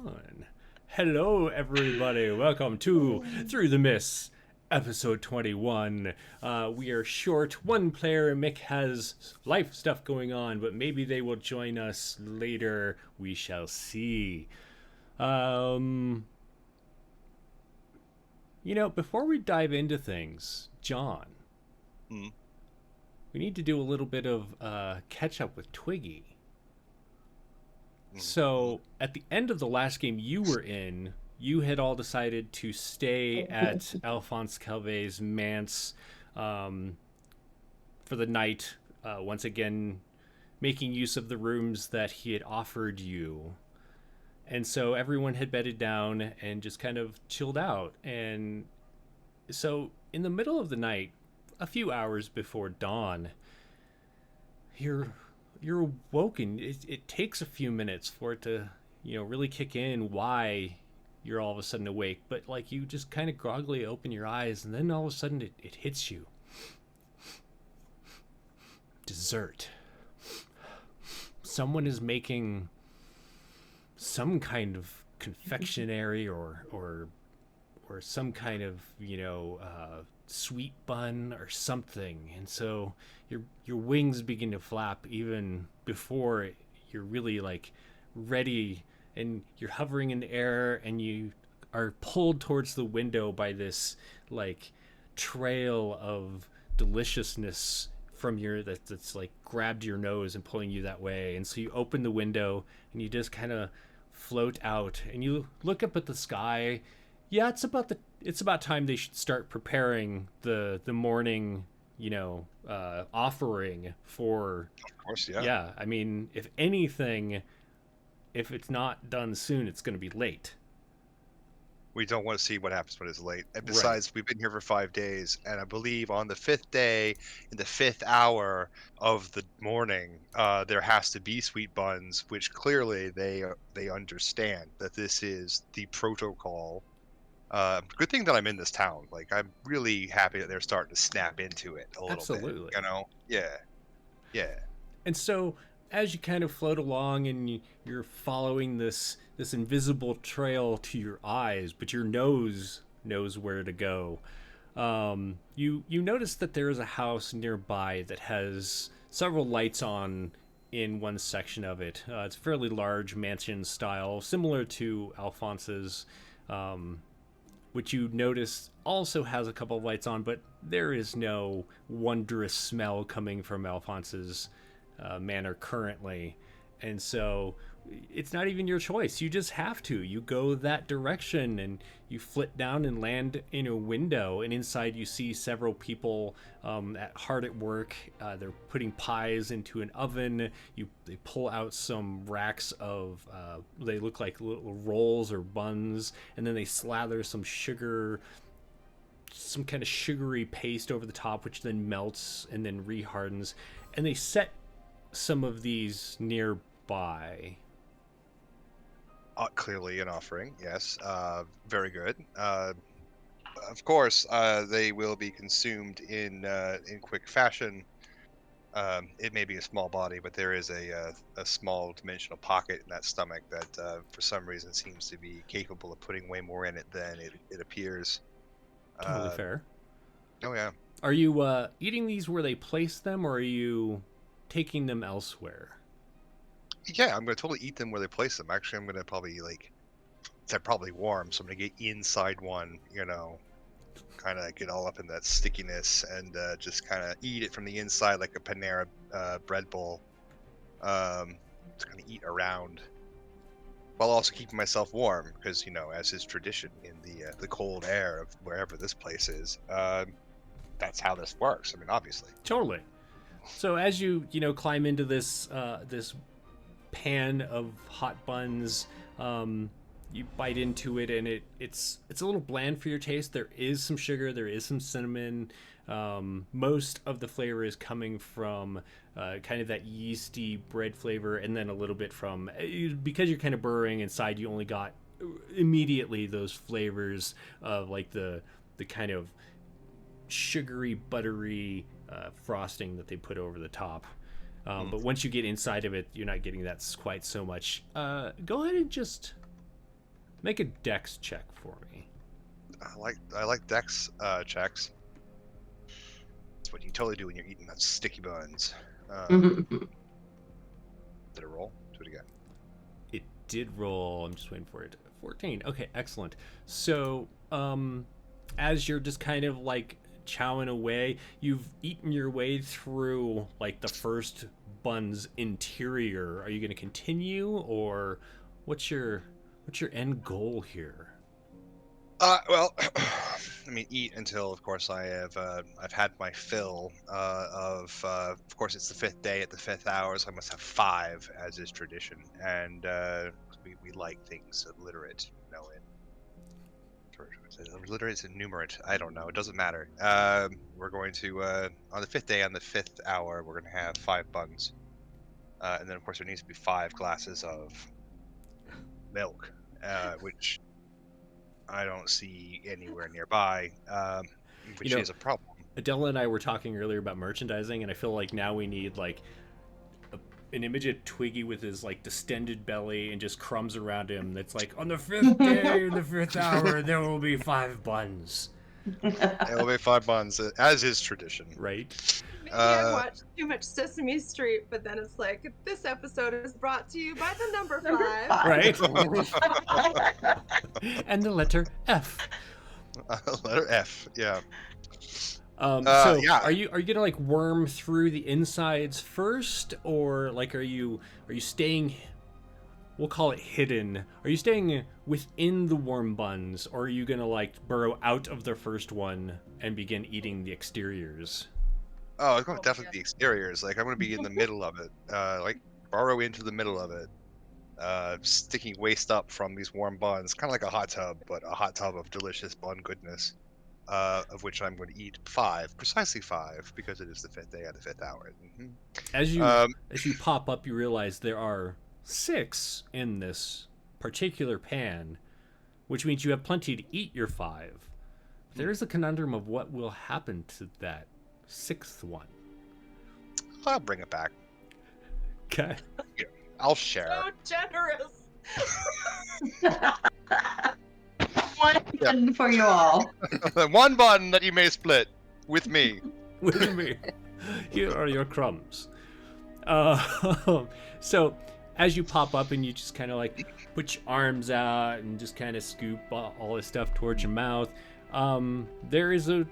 On. Hello, everybody. Welcome to Through the Mists, episode 21. We are short. One player, Mick, has life stuff going on, but maybe they will join us later. We shall see. Um, before we dive into things, John, Mm. we need to do a little bit of catch up with Twiggy. Mm. So, at the end of the last game you were in, you had all decided to stay at Alphonse Calve's manse um, for the night, once again making use of the rooms that he had offered you. And so everyone had bedded down and just kind of chilled out. And so, in the middle of the night, a few hours before dawn, you're you're woken. It takes a few minutes for it to really kick in why you're all of a sudden awake, but like you just kind of groggily open your eyes and then all of a sudden it hits you. Dessert. Someone is making some kind of confectionery or some kind of sweet bun or something, and so your wings begin to flap even before you're really like ready, and you're hovering in the air, and you are pulled towards the window by this like trail of deliciousness from that's like grabbed your nose and pulling you that way. And so you open the window and you just kind of float out and you look up at the sky. Yeah, it's about time they should start preparing the morning, offering for. Of course, yeah. Yeah, I mean, if anything, if it's not done soon, it's going to be late. We don't want to see what happens when it's late. And Right. besides, we've been here for 5 days, and I believe on the fifth day, in the fifth hour of the morning, there has to be sweet buns, which clearly they understand that this is the protocol. Good thing that I'm in this town. Like, I'm really happy that they're starting to snap into it a little bit. Absolutely. Yeah, yeah. And so as you kind of float along and you're following this invisible trail to your eyes, but your nose knows where to go. You notice that there is a house nearby that has several lights on in one section of it. It's a fairly large mansion style, similar to Alphonse's, um, which you notice also has a couple of lights on, but there is no wondrous smell coming from Alphonse's manor currently. And so it's not even your choice. You just have to. You go that direction and you flit down and land in a window. And inside you see several people hard at work. They're putting pies into an oven. They pull out some racks of, they look like little rolls or buns. And then they slather some kind of sugary paste over the top, which then melts and then rehardens. And they set some of these nearby. Clearly an offering, yes. Very good. Of course, they will be consumed in quick fashion. It may be a small body, but there is a small dimensional pocket in that stomach that, for some reason, seems to be capable of putting way more in it than it appears. Totally Uh, fair. oh yeah, Are you eating these where they place them, or are you taking them elsewhere? yeah. I'm gonna totally eat them where they place them. Actually, I'm gonna probably like they're probably warm, so I'm gonna get inside one. Kind of get all up in that stickiness and just kind of eat it from the inside like a Panera bread bowl. Just kind of eat around while also keeping myself warm because as is tradition in the cold air of wherever this place is. That's how this works. I mean, obviously. Totally. So as you climb into this pan of hot buns, you bite into it, and it's a little bland for your taste. There is some sugar, there is some cinnamon. Most of the flavor is coming from kind of that yeasty bread flavor, and then a little bit from, because you're kind of burrowing inside. You only got immediately those flavors of like the kind of sugary, buttery frosting that they put over the top. Mm. But once you get inside of it, you're not getting that quite so much. Go ahead and just Make a dex check for me. I like dex checks. It's what you totally do when you're eating that sticky buns. Did it roll? Do it again. It did roll. I'm just waiting for it. 14. Okay, excellent. So, as you're just kind of like chowing away, you've eaten your way through like the first bun's interior. Are you going to continue, or what's your end goal here? Well, I mean, eat until, of course, I've had my fill of course, it's the 5th day at the 5th hour, so I must have 5, as is tradition, and we like things alliterate, you know, alliterate and numerate. I don't know. It doesn't matter. We're going to on the 5th day, on the 5th hour, we're going to have 5 buns, and then, of course, there needs to be 5 glasses of milk, which I don't see anywhere nearby, which is a problem. Adela and I were talking earlier about merchandising, and I feel like now we need like an image of Twiggy with his like distended belly and just crumbs around him. That's like, on the 5th day, in the 5th hour, there will be 5 buns. There will be 5 buns, as is tradition. Right. Maybe I watched too much Sesame Street, but then it's like, this episode is brought to you by the number 5. Right. And the letter F. Letter F, yeah. Yeah. Are you gonna like worm through the insides first, or like are you staying? We'll call it hidden. Are you staying within the worm buns, or are you gonna like burrow out of the first one and begin eating the exteriors? Oh, it's going definitely the exteriors. Like I'm gonna be in the middle of it. Like burrow into the middle of it. Sticking waist up from these warm buns, kind of like a hot tub, but a hot tub of delicious bun goodness. Of which I'm going to eat 5, precisely 5, because it is the 5th day at the 5th hour. Mm-hmm. As you pop up, you realize there are 6 in this particular pan, which means you have plenty to eat your 5. There is a conundrum of what will happen to that 6th one. I'll bring it back. Okay. Yeah, I'll share. So generous. One bun for you all. 1 bun that you may split with me. With me. Here are your crumbs. So as you pop up and you just kind of like put your arms out and just kind of scoop all this stuff towards your mouth, there is a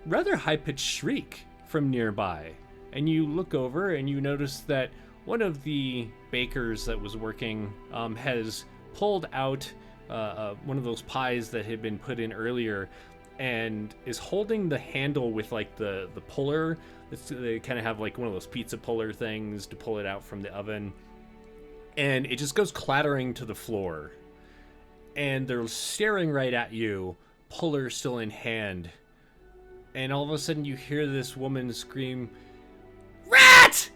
rather high-pitched shriek from nearby. And you look over and you notice that one of the bakers that was working has pulled out one of those pies that had been put in earlier and is holding the handle with like the puller. They kind of have like one of those pizza puller things to pull it out from the oven, and it just goes clattering to the floor, and they're staring right at you, puller still in hand, and all of a sudden you hear this woman scream, "Rat!"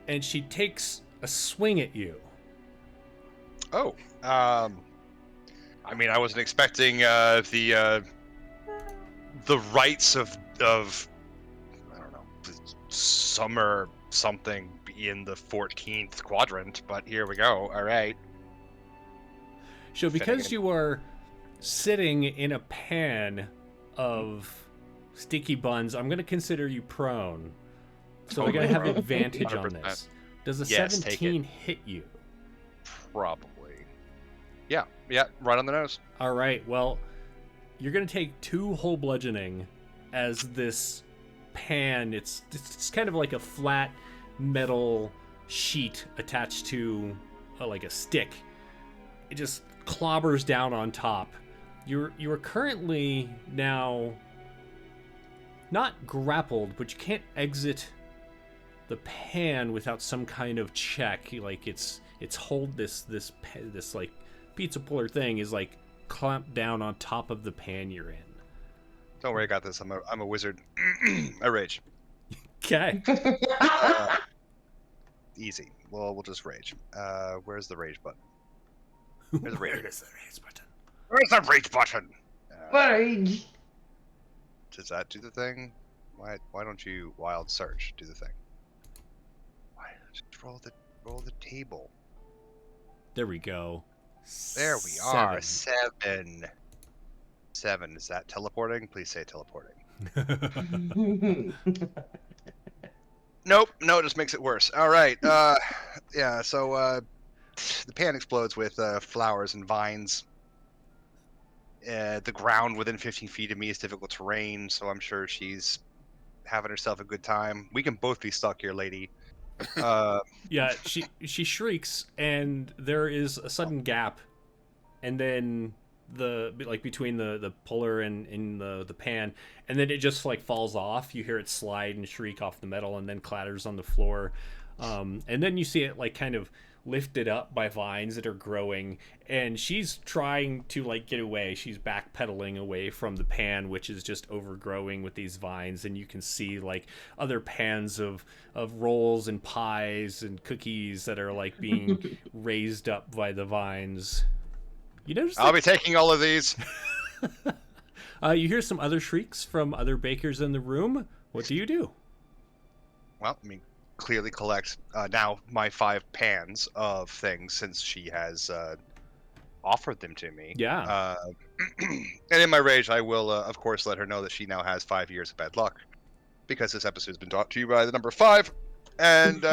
and she takes a swing at you. Oh, I mean, I wasn't expecting the rights of I don't know, summer something in the 14th quadrant, but here we go. All right. So because you are sitting in a pan of sticky buns, I'm going to consider you prone. So I'm going to have advantage on 100%. this. Does a Yes, 17 hit you? Probably. Yeah, right on the nose. All right, well, you're going to take 2 whole bludgeoning as this pan, it's kind of like a flat metal sheet attached to like a stick. It just clobbers down on top. You are currently now not grappled, but you can't exit the pan without some kind of check. Like it's hold this like pizza puller thing is like clamped down on top of the pan you're in. Don't worry, I got this. I'm a wizard. I rage. Okay. Easy. Well, we'll just rage. Where's the rage button? Where's the rage? Where is the rage button? Where's the rage button? Rage. Does that do the thing? Why don't you wild search do the thing? Why just roll the table? There we go. There we are. 7. 7. Is that teleporting? Please say teleporting. Nope. No, it just makes it worse. All right. Yeah. So the pan explodes with flowers and vines. The ground within 15 feet of me is difficult terrain, so I'm sure she's having herself a good time. We can both be stuck here, lady. Yeah, she shrieks, and there is a sudden gap, and then between the puller and in the pan, and then it just like falls off. You hear it slide and shriek off the metal, and then clatters on the floor, and then you see it like kind of lifted up by vines that are growing, and she's trying to like get away. She's backpedaling away from the pan, which is just overgrowing with these vines, and you can see like other pans of rolls and pies and cookies that are like being raised up by the vines. You notice I'll be taking all of these. You hear some other shrieks from other bakers in the room. What do you do? Well, I mean, clearly collect now my 5 pans of things since she has offered them to me. Yeah. And in my rage, I will, of course, let her know that she now has 5 years of bad luck, because this episode has been brought to you by the number 5, and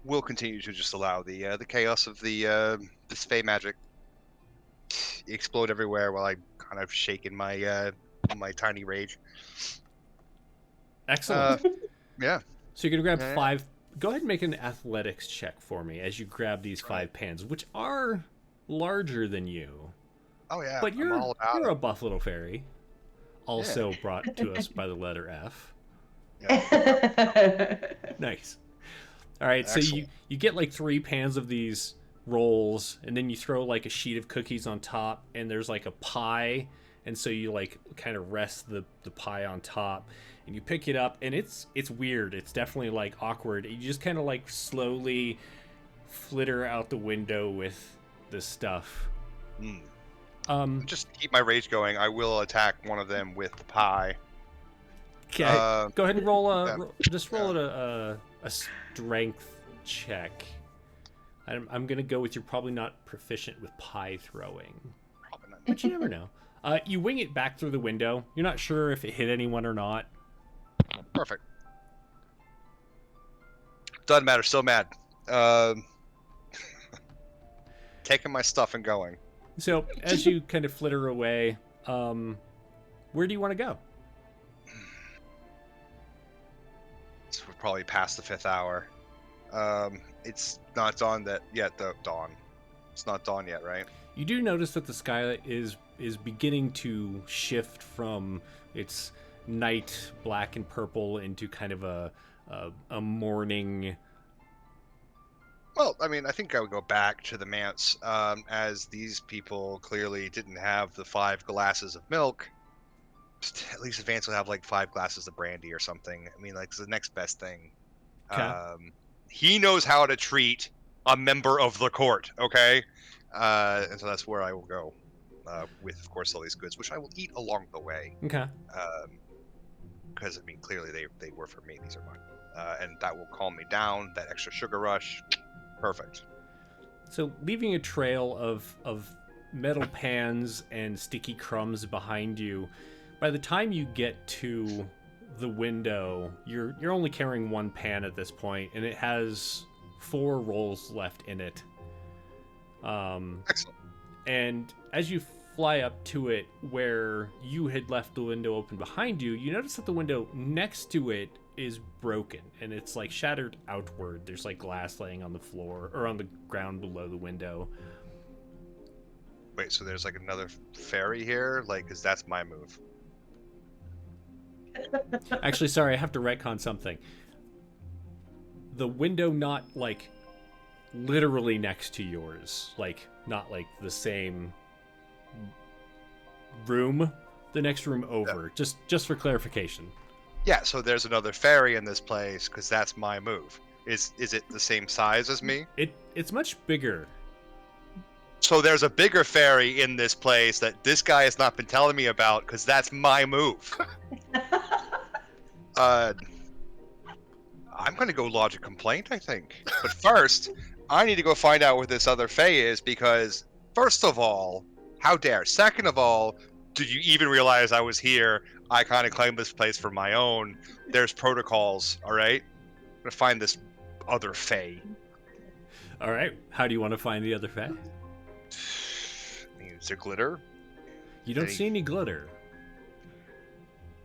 we'll continue to just allow the chaos of the Fey magic explode everywhere while I kind of shake in my my tiny rage. Excellent. Yeah. So you're gonna grab 5. Go ahead and make an athletics check for me as you grab these 5 pans, which are larger than you. Oh yeah. But you're all a buff little fairy, also brought to us by the letter F. Yeah. Nice. All right, Excellent. so you get like 3 pans of these rolls, and then you throw like a sheet of cookies on top, and there's like a pie, and so you like kind of rest the pie on top, and you pick it up, and it's weird. It's definitely like awkward. You just kind of like slowly flitter out the window with this stuff. Just to keep my rage going, I will attack one of them with the pie. Okay, go ahead and roll a strength check. I'm gonna go with you're probably not proficient with pie throwing, Probably not. but you never know. You wing it back through the window. You're not sure if it hit anyone or not. Perfect. Doesn't matter. Still mad. Taking my stuff and going. So as you kind of flitter away, where do you want to go? So we're probably past the 5th hour. It's not dawn yet. Dawn. It's not dawn yet, right? You do notice that the sky is beginning to shift from its night black and purple into kind of a morning. Well, I mean, I think I would go back to the manse, as these people clearly didn't have the 5 glasses of milk. At least Vance will have like 5 glasses of brandy or something. I mean, like, it's the next best thing. Okay. He knows how to treat a member of the court, okay? And so that's where I will go, with, of course, all these goods, which I will eat along the way. Okay. Because, I mean, clearly they were for me. These are mine. And that will calm me down. That extra sugar rush. Perfect. So leaving a trail of metal pans and sticky crumbs behind you, by the time you get to the window, you're only carrying 1 pan at this point, and it has 4 rolls left in it. Excellent. And as you fly up to it where you had left the window open behind you, you notice that the window next to it is broken, and it's like shattered outward. There's like glass laying on the floor or on the ground below the window. Wait, so there's like another fairy here? Like, because that's my move. Actually, sorry, I have to retcon something. The window not like literally next to yours, like not like the same room, the next room over. Yeah. Just for clarification. Yeah, so there's another fairy in this place because that's my move. Is it the same size as me? It's much bigger. So there's a bigger fairy in this place that this guy has not been telling me about because that's my move. I'm gonna go lodge a complaint, I think. But first, I need to go find out what this other Fae is because, first of all, how dare? Second of all, did you even realize I was here? I kind of claimed this place for my own. There's protocols, all right? I'm going to find this other Fae. All right. How do you want to find the other Fae? Is there glitter? You don't see any glitter.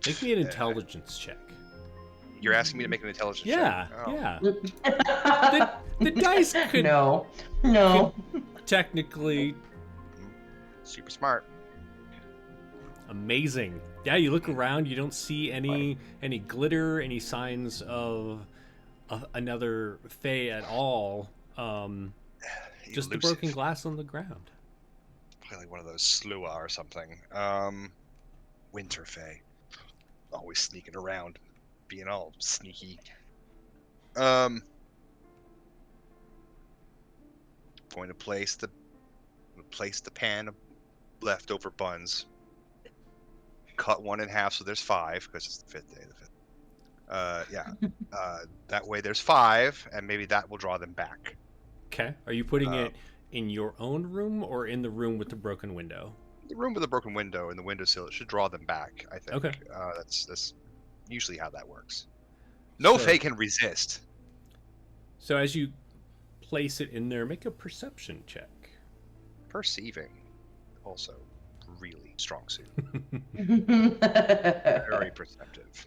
Make me an intelligence check. You're asking me to make an intelligence Yeah, check? Oh. yeah. The dice could No. technically Super smart. amazing. Yeah, you look around, you don't see any glitter, any signs of another Fae at all. Just the broken glass on the ground. Probably like one of those Slua or something. Winter Fae. Always sneaking around, being all sneaky. Going to place the pan of leftover buns. Cut one in half so there's 5 because it's the 5th day. That way there's 5, and maybe that will draw them back. Okay. Are you putting it in your own room or in the room with the broken window? The room with a broken window and the windowsill, it should draw them back, I think. Okay. That's usually how that works. No So- Fae can resist. So as you place it in there, make a perception check. Perceiving, also really strong suit. Very perceptive.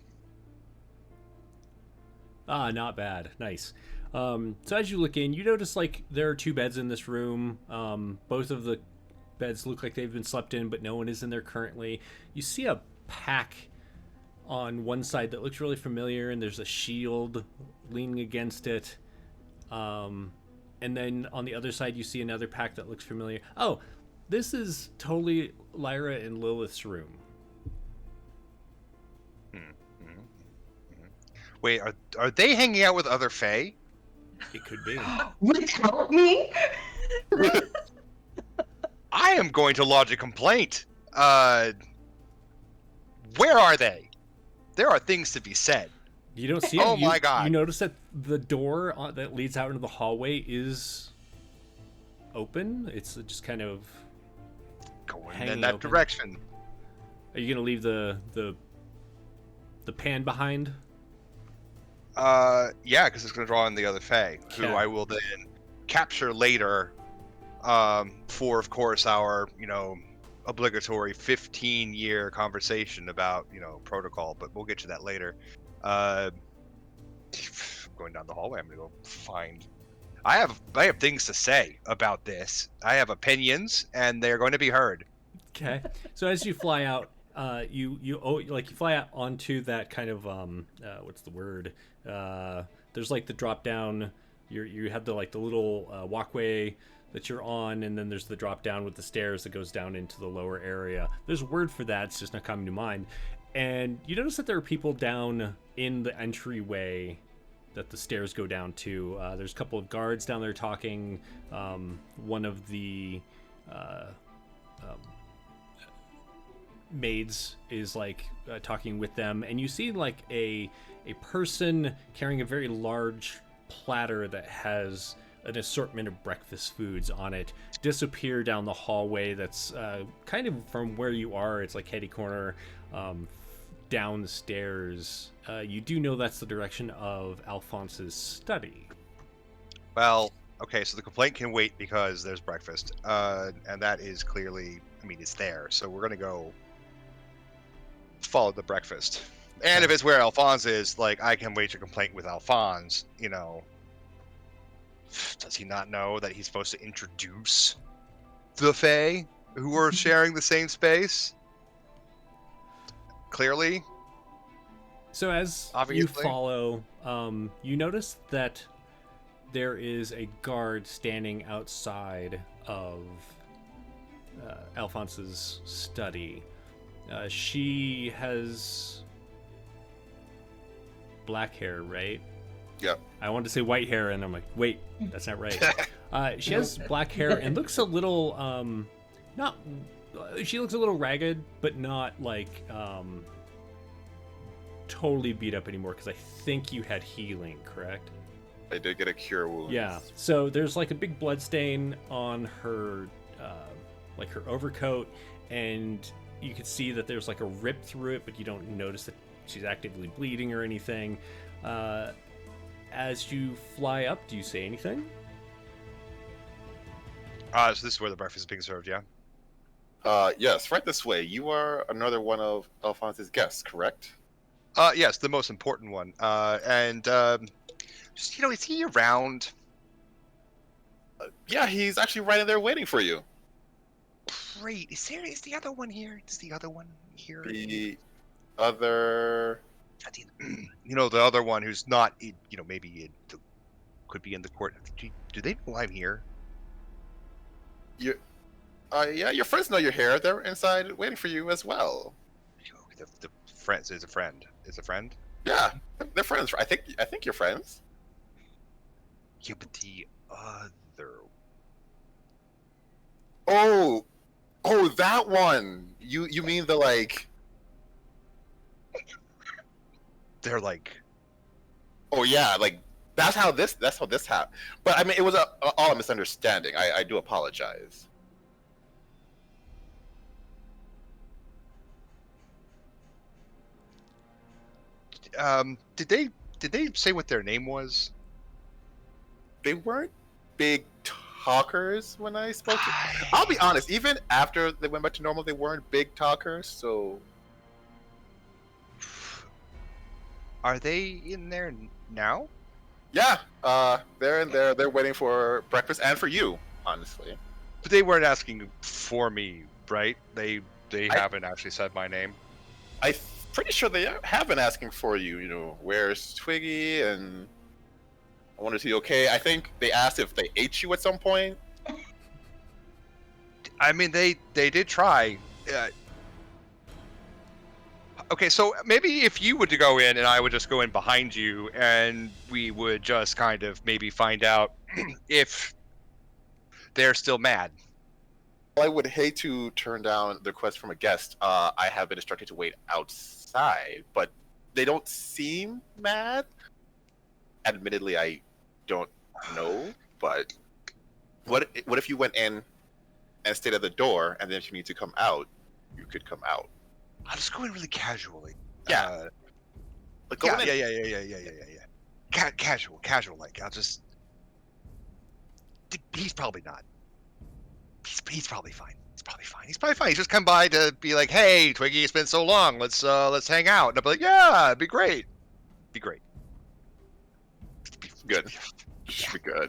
Ah, not bad. Nice. So as you look in, you notice like there are 2 beds in this room. Both of the beds look like they've been slept in, but no one is in there currently. You see a pack on one side that looks really familiar, and there's a shield leaning against it. And then on the other side, you see another pack that looks familiar. Oh, this is totally Lyra and Lilith's room. Wait, are they hanging out with other Fae? It could be. Without me? I am going to lodge a complaint. Where are they? There are things to be said. You don't see it. Oh my God. You notice that the door that leads out into the hallway is open. It's just kind of Going hanging in that open. direction. Are you gonna leave the pan behind? Yeah, because it's going to draw in the other Fae, who Okay. I will then capture later, for, of course, our, obligatory 15-year conversation about, protocol, but we'll get to that later. Going down the hallway, I'm going to go find... I have things to say about this. I have opinions, and they're going to be heard. Okay. So as you fly out, you fly out onto that kind of what's the word? There's like the drop down. You have the little walkway that you're on, and then there's the drop down with the stairs that goes down into the lower area. There's a word for that. It's just not coming to mind. And you notice that there are people down in the entryway that the stairs go down to. There's a couple of guards down there talking. One of the maids is talking with them, and you see a person carrying a very large platter that has an assortment of breakfast foods on it disappear down the hallway that's kind of from where you are. It's like kitty corner down the stairs. You do know that's the direction of Alphonse's study. Well, okay, so the complaint can wait because there's breakfast, and that is clearly, it's there. So we're going to go follow the breakfast. And if it's where Alphonse is, I can wage a complaint with Alphonse, Does he not know that he's supposed to introduce the Fae who are sharing the same space? Clearly. So as Obviously. you follow, you notice that there is a guard standing outside of Alphonse's study. She has black hair, right? Yep. I wanted to say white hair, and I'm like, wait, that's not right. She has black hair and looks a little, not. She looks a little ragged, but not totally beat up anymore. Because I think you had healing, correct? I did get a cure wounds. Yeah. So there's like a big blood stain on her, like her overcoat, and you can see that there's like a rip through it, but you don't notice that she's actively bleeding or anything. As you fly up, do you say anything? So this is where the breakfast is being served, yeah? Yes, right this way. You are another one of Alphonse's guests, correct? Yes, the most important one. Just, is he around? Yeah, he's actually right in there waiting for you. Great. Is the other one here? Is the other one here? The other... The other one who's not, maybe could be in the court. Do they know I'm here? Yeah, your friends know you're here. They're inside waiting for you as well. The friend is a friend. Is a friend? Yeah, they're friends. I think you're friends. Yeah, but the other. Oh, that one. You mean the like? They're like. Oh yeah, like that's how this happened. But I mean, it was all a misunderstanding. I do apologize. Did they say what their name was? They weren't big talkers when I spoke to them. I'll be honest, even after they went back to normal, they weren't big talkers, so... Are they in there now? Yeah, they're in there. They're waiting for breakfast and for you, honestly. But they weren't asking for me, right? They haven't actually said my name. I'm pretty sure they have been asking for you, where's Twiggy, and I wonder if he's okay. I think they asked if they ate you at some point. I mean, they did try. Okay, so maybe if you would to go in and I would just go in behind you, and we would just kind of maybe find out if they're still mad. I would hate to turn down the request from a guest. I have been instructed to wait outside, but they don't seem mad. Admittedly, I don't know, but what if you went in and stayed at the door, and then if you need to come out, you could come out. I'll just go in really casually. Yeah. Yeah. Casual. Like I'll just. He's probably not. He's probably fine. He's probably fine. He's just come by to be like, "Hey, Twiggy, it's been so long. Let's hang out." And I'll be like, "Yeah, it'd be great. Good. Should be good.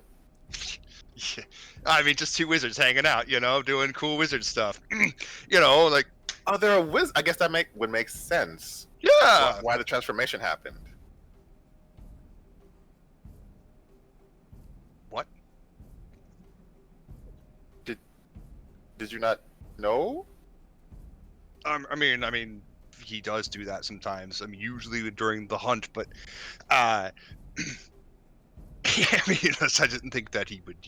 Yeah. I mean, just two wizards hanging out, doing cool wizard stuff. Like. Oh, they're a wizard. I guess that would make sense. Yeah. Why the transformation happened. What? Did you not know? I mean, he does do that sometimes. I mean, usually during the hunt, but I mean, I didn't think that he would,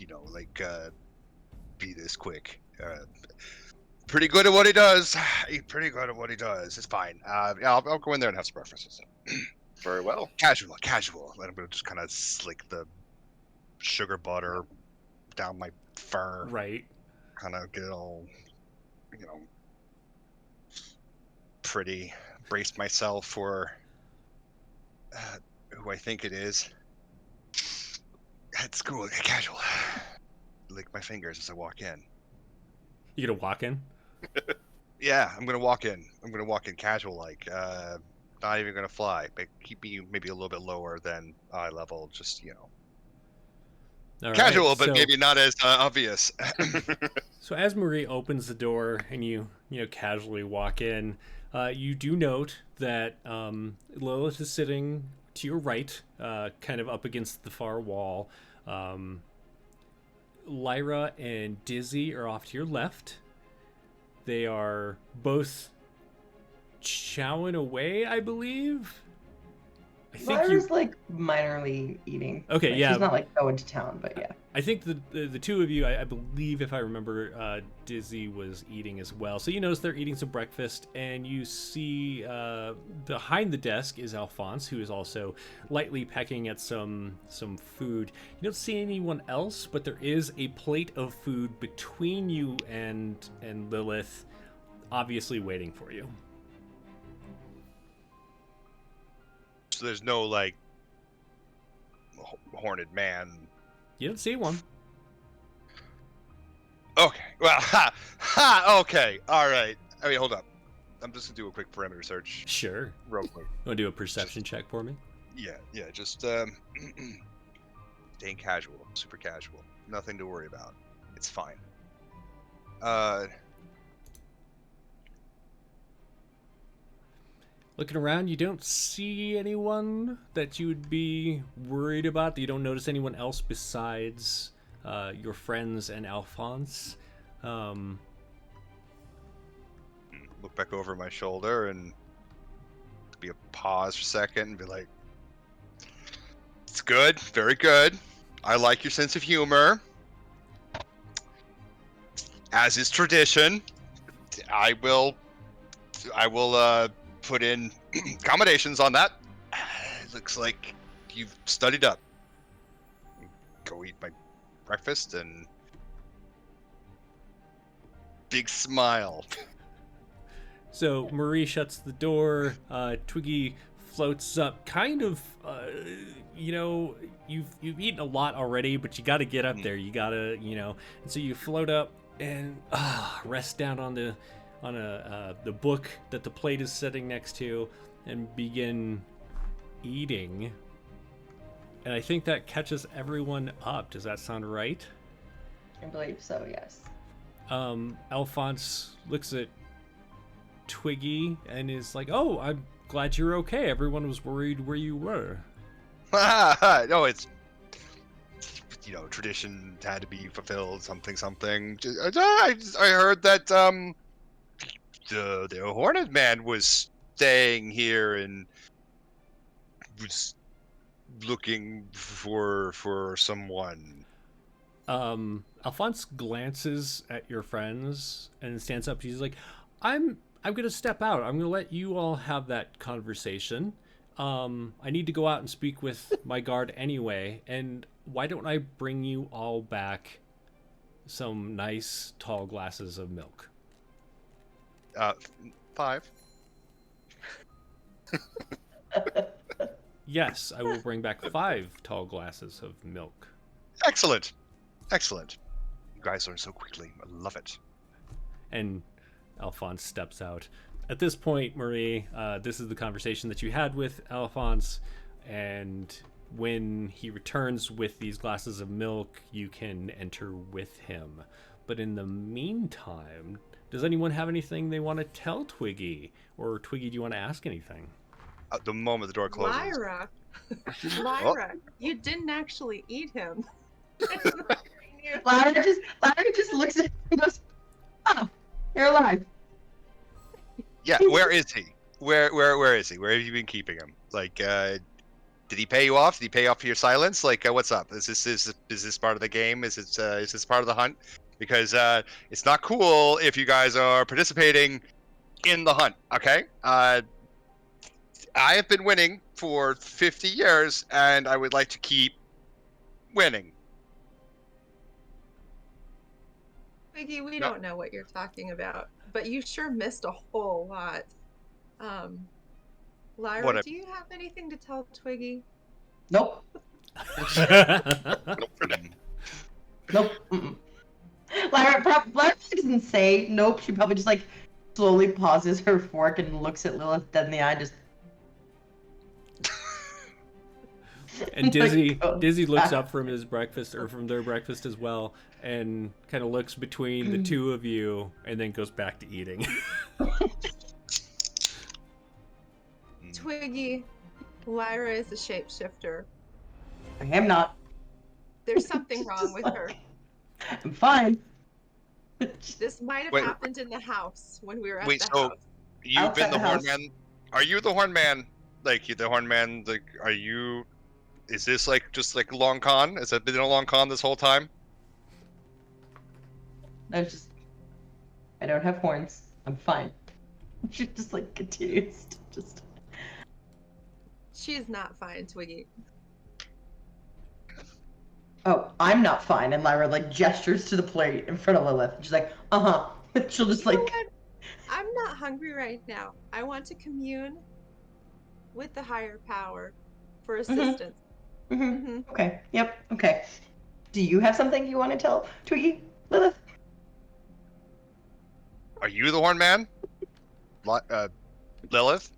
be this quick. Pretty good at what he does. It's fine. I'll go in there and have some breakfast. Very well. Casual. And I'm gonna just kind of slick the sugar butter down my fur. Right. Kind of get it all, pretty. Brace myself for who I think it is. It's cool. Casual. Lick my fingers as I walk in. You gonna walk in? Yeah, I'm gonna walk in. Casual, like, not even gonna fly. But keep me maybe a little bit lower than eye level. Just All casual, right, but so, maybe not as obvious. So as Marie opens the door and you casually walk in, you do note that Lilith is sitting to your right, kind of up against the far wall. Lyra and Dizzy are off to your left. They are both chowing away, I believe. Lyra's like minorly eating. Okay, like, yeah. She's not like going to town, but yeah. I think the two of you, I believe, if I remember, Dizzy was eating as well. So you notice they're eating some breakfast, and you see behind the desk is Alphonse, who is also lightly pecking at some food. You don't see anyone else, but there is a plate of food between you and Lilith, obviously waiting for you. So there's no like horned man. You don't see one. Okay. Well, okay. All right. I mean, hold up. I'm just gonna do a quick perimeter search. Sure. Real quick. You want to do a perception check for me? Yeah. Just staying casual, super casual. Nothing to worry about. It's fine. Looking around, you don't see anyone that you would be worried about. You don't notice anyone else besides your friends and Alphonse. Look back over my shoulder and be a pause for a second and be like, "It's good, very good. I like your sense of humor. As is tradition, I will put in accommodations on that. Looks like you've studied up. Go eat my breakfast and big smile." So Marie shuts the door. Twiggy floats up, kind of. You've eaten a lot already, but you got to get up there. You gotta, And so you float up and rest down on the book that the plate is sitting next to, and begin eating. And I think that catches everyone up. Does that sound right? I believe so, yes. Alphonse looks at Twiggy and is like, "Oh, I'm glad you're okay. Everyone was worried where you were." No, it's tradition had to be fulfilled. Something. I heard that the Horned Man was staying here and was looking for someone. Alphonse glances at your friends and stands up. He's like, I'm gonna step out. I'm gonna let you all have that conversation. I need to go out and speak with my guard anyway, and why don't I bring you all back some nice tall glasses of milk? 5. Yes, I will bring back 5 tall glasses of milk. Excellent. You guys learn so quickly. I love it. And Alphonse steps out. At this point, Marie, this is the conversation that you had with Alphonse, and when he returns with these glasses of milk, you can enter with him. But in the meantime, does anyone have anything they want to tell Twiggy? Or Twiggy, do you want to ask anything? At the moment the door closes. Lyra, you didn't actually eat him. Lyra just looks at him and goes, "Oh, you're alive." Yeah, where is he? Where is he? Where have you been keeping him? Like, did he pay you off? Did he pay off for your silence? Like, what's up? Is this part of the game? Is this part of the hunt? Because it's not cool if you guys are participating in the hunt. Okay. I have been winning for 50 years, and I would like to keep winning. Twiggy, we don't know what you're talking about, but you sure missed a whole lot. Lyra, do you have anything to tell Twiggy? Nope. Nope. Nope. Mm-mm. Lyra probably doesn't say nope. She probably just like slowly pauses her fork and looks at Lilith dead in the eye, just. And Dizzy looks up from his breakfast, or from their breakfast as well, and kind of looks between the two of you, and then goes back to eating. Twiggy, Lyra is a shapeshifter. I am not. There's something wrong with her. I'm fine. This might have Wait. happened in the house when we were at Wait, the so house. you've Outside been the the Horn house. Man? Are you the Horn Man? Like, you the Horn Man? Like, are you? Is this like just like a long con? Has it been a long con this whole time? I don't have horns. I'm fine. She just like continues to just. She's not fine, Twiggy. Oh, I'm not fine. And Lyra like gestures to the plate in front of Lilith. She's like, uh-huh. She'll just You know like. what? I'm not hungry right now. I want to commune with the higher power for assistance. Okay. Yep. Okay. Do you have something you want to tell Twiggy, Lilith? Are you the horn man? Lilith?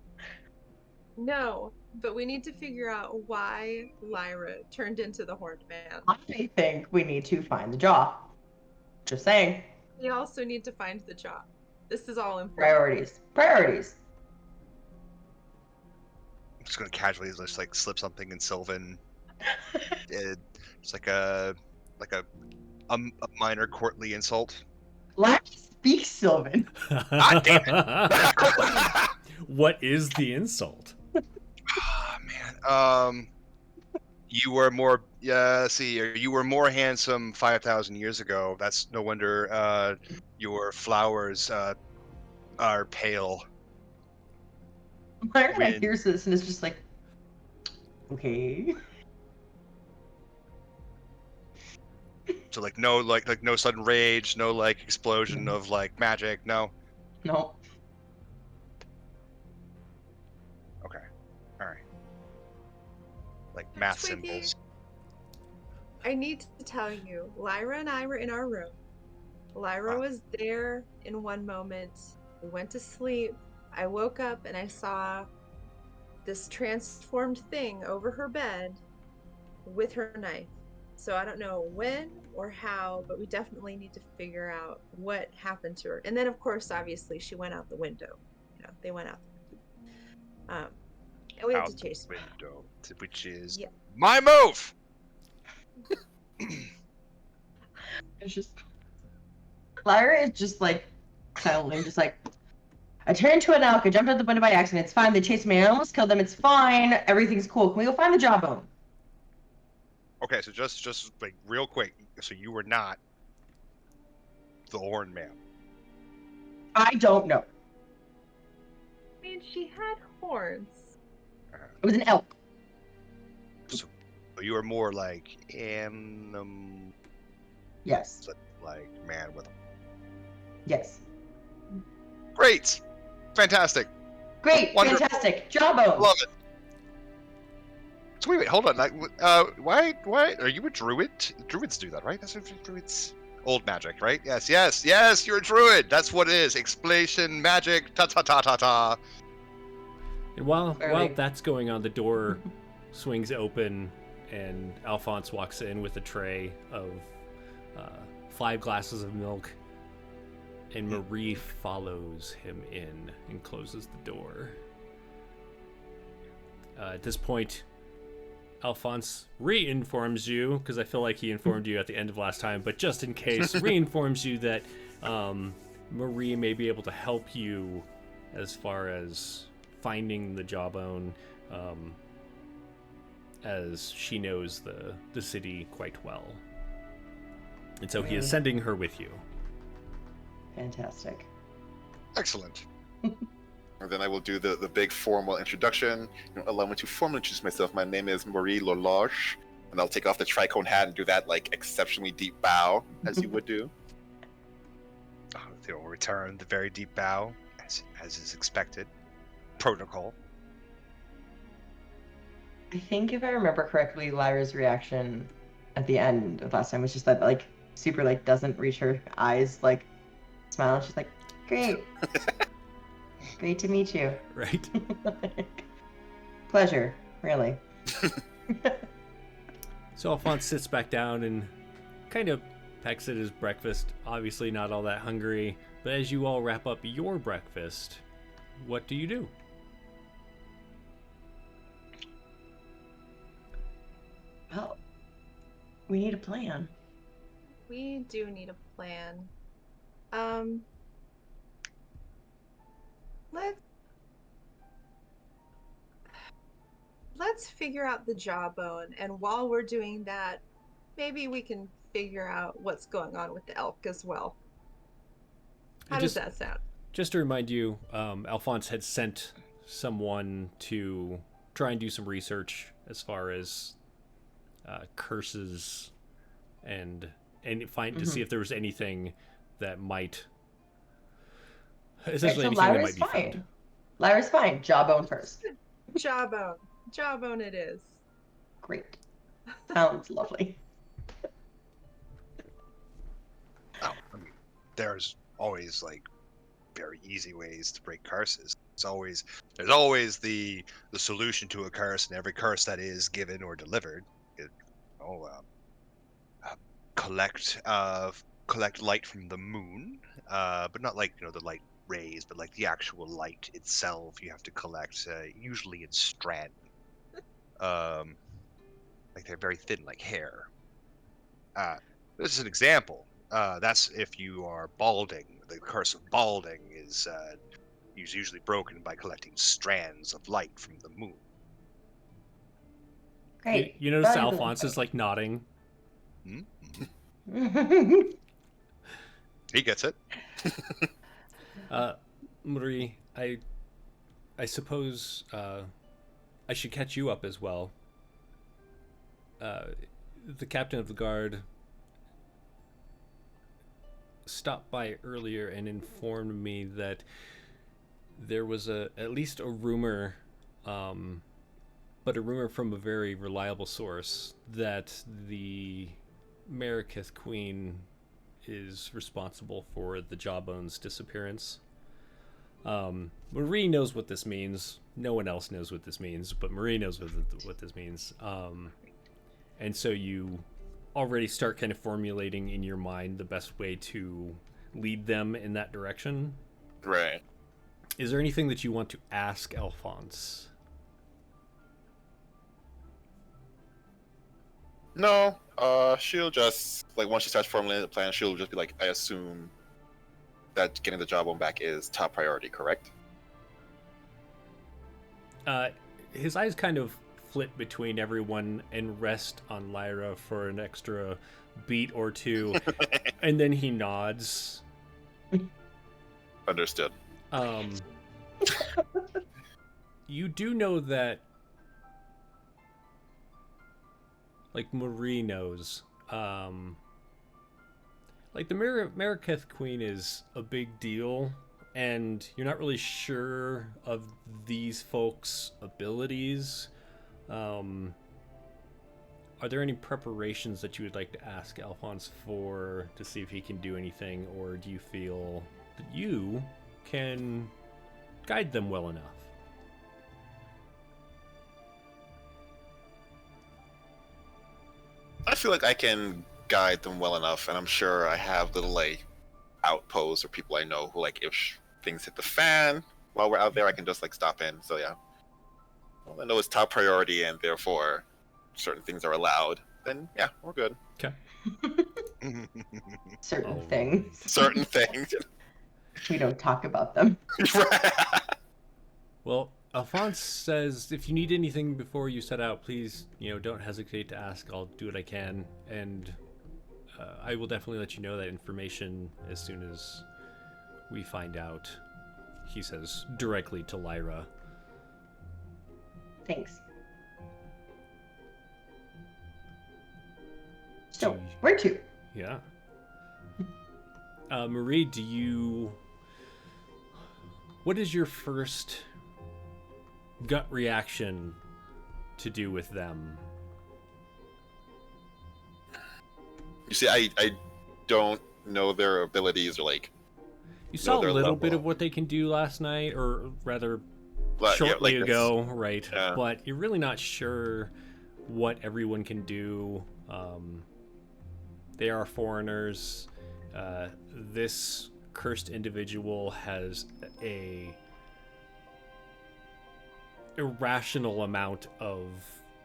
No, but we need to figure out why Lyra turned into the Horned Man. I think we need to find the jaw. Just saying. We also need to find the jaw. This is all important. Priorities. Priorities. I'm just gonna casually just like slip something in Sylvan. It's like a minor courtly insult. Lyra speaks Sylvan. God damn it! What is the insult? Oh, man. You were more. You were more handsome 5,000 years ago. That's no wonder. Your flowers are pale. Lyra When- hears this and is just like, okay. So like no no sudden rage, no like explosion of like magic. No. No. Okay. All right. Like math Twiggy. symbols. I need to tell you, Lyra and I were in our room. Lyra was there in one moment. We went to sleep. I woke up and I saw this transformed thing over her bed with her knife. So I don't know when or how, but we definitely need to figure out what happened to her. And then, of course, obviously, she went out the window. You know, they went out the window. And we had Out to chase the her. window, which is Yeah. my move. It's just. Lyra is just like, silently, just like, I turned into an elk. I jumped out the window by accident. It's fine. They chased me. I almost killed them. It's fine. Everything's cool. Can we go find the jawbone? Okay, so just like real quick. So you were not the Horn Man. I don't know. I mean, she had horns. It was an elk. So you were more like Yes. like man with. Yes. Great, fantastic, Great. Wonderful. Fantastic. Jawbone. love it. So wait, hold on. Like, why are you a druid? Druids do that, right? That's what druids. Old magic, right? Yes. You're a druid. That's what it is. Explanation, magic. Ta ta ta ta ta. And while Fairly. that's going on, the door swings open, and Alphonse walks in with a tray of 5 glasses of milk, and Marie follows him in and closes the door. At this point, Alphonse re-informs you, because I feel like he informed you at the end of last time, but just in case, re-informs you that Marie may be able to help you as far as finding the jawbone, as she knows the city quite well. And so he is sending her with you. Fantastic. Excellent. And then I will do the big formal introduction. Allow me to formally introduce myself. My name is Marie Loloche, and I'll take off the tricone hat and do that like exceptionally deep bow, as you would do. They will return the very deep bow, as is expected. Protocol. I think if I remember correctly, Lyra's reaction at the end of last time was just that like super like doesn't reach her eyes, like smile. She's like, great. Great to meet you. Right? Pleasure, really. So Alphonse sits back down and kind of pecks at his breakfast. Obviously not all that hungry, but as you all wrap up your breakfast, what do you do? Well, we need a plan. We do need a plan. Let's let's figure out the jawbone, and while we're doing that, maybe we can figure out what's going on with the elk as well. How does that sound? Just to remind you, Alphonse had sent someone to try and do some research as far as curses and find to see if there was anything that might essentially anything that might be found. Lyra's fine. Jawbone first. Jawbone it is. Great. Sounds lovely. Oh, I mean, there's always like very easy ways to break curses. There's always the solution to a curse, and every curse that is given or delivered, collect light from the moon, but not like the light rays, but like the actual light itself. You have to collect usually in strand, like they're very thin, like hair. This is an example. That's if you are balding. The curse of balding is usually broken by collecting strands of light from the moon. Great. You notice Alphonse is like nodding. He gets it. Marie, I suppose I should catch you up as well. The captain of the guard stopped by earlier and informed me that there was at least a rumor, but a rumor from a very reliable source, that the Marikith Queen is responsible for the Jawbone's disappearance. Marie knows what this means. No one else knows what this means, but Marie knows what this means. And so you already start kind of formulating in your mind the best way to lead them in that direction. Right. Is there anything that you want to ask Alphonse? No. She'll just, like, once she starts formulating the plan, she'll just be like, I assume that getting the Jawbone back is top priority, correct? His eyes kind of flit between everyone and rest on Lyra for an extra beat or two, and then he nods. Understood. You do know that, like Marie knows, like the Marikith Queen is a big deal, and you're not really sure of these folks' abilities. Are there any preparations that you would like to ask Alphonse for to see if he can do anything, or do you feel that you can guide them well enough? I feel like I can guide them well enough, and I'm sure I have little, like, outposts or people I know who, like, if things hit the fan while we're out there, I can just, like, stop in. So, yeah. Well, I know it's top priority, and therefore certain things are allowed. Then, yeah, we're good. Okay. Certain things. Certain things. We don't talk about them. Well, Alphonse says if you need anything before you set out, please, don't hesitate to ask. I'll do what I can, and I will definitely let you know that information as soon as we find out. He says directly to Lyra. Thanks. So, where to? Yeah. Marie, what is your first gut reaction to do with them? You see, I don't know their abilities, or, like, you saw a little bit of what they can do last night, or rather shortly ago, right? Yeah. But you're really not sure what everyone can do. They are foreigners. This cursed individual has a irrational amount of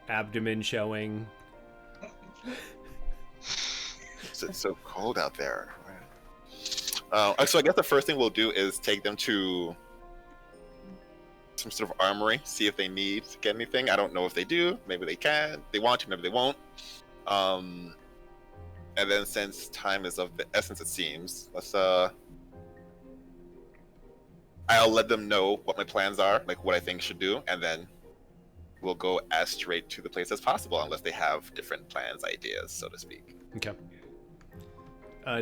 abdomen showing. It's so cold out there. So I guess the first thing we'll do is take them to some sort of armory, see if they need to get anything. I don't know if they do. Maybe they can. They want to. Maybe they won't. And then since time is of the essence, it seems, I'll let them know what my plans are, like what I think should do, and then we'll go as straight to the place as possible, unless they have different plans, ideas, so to speak. Okay.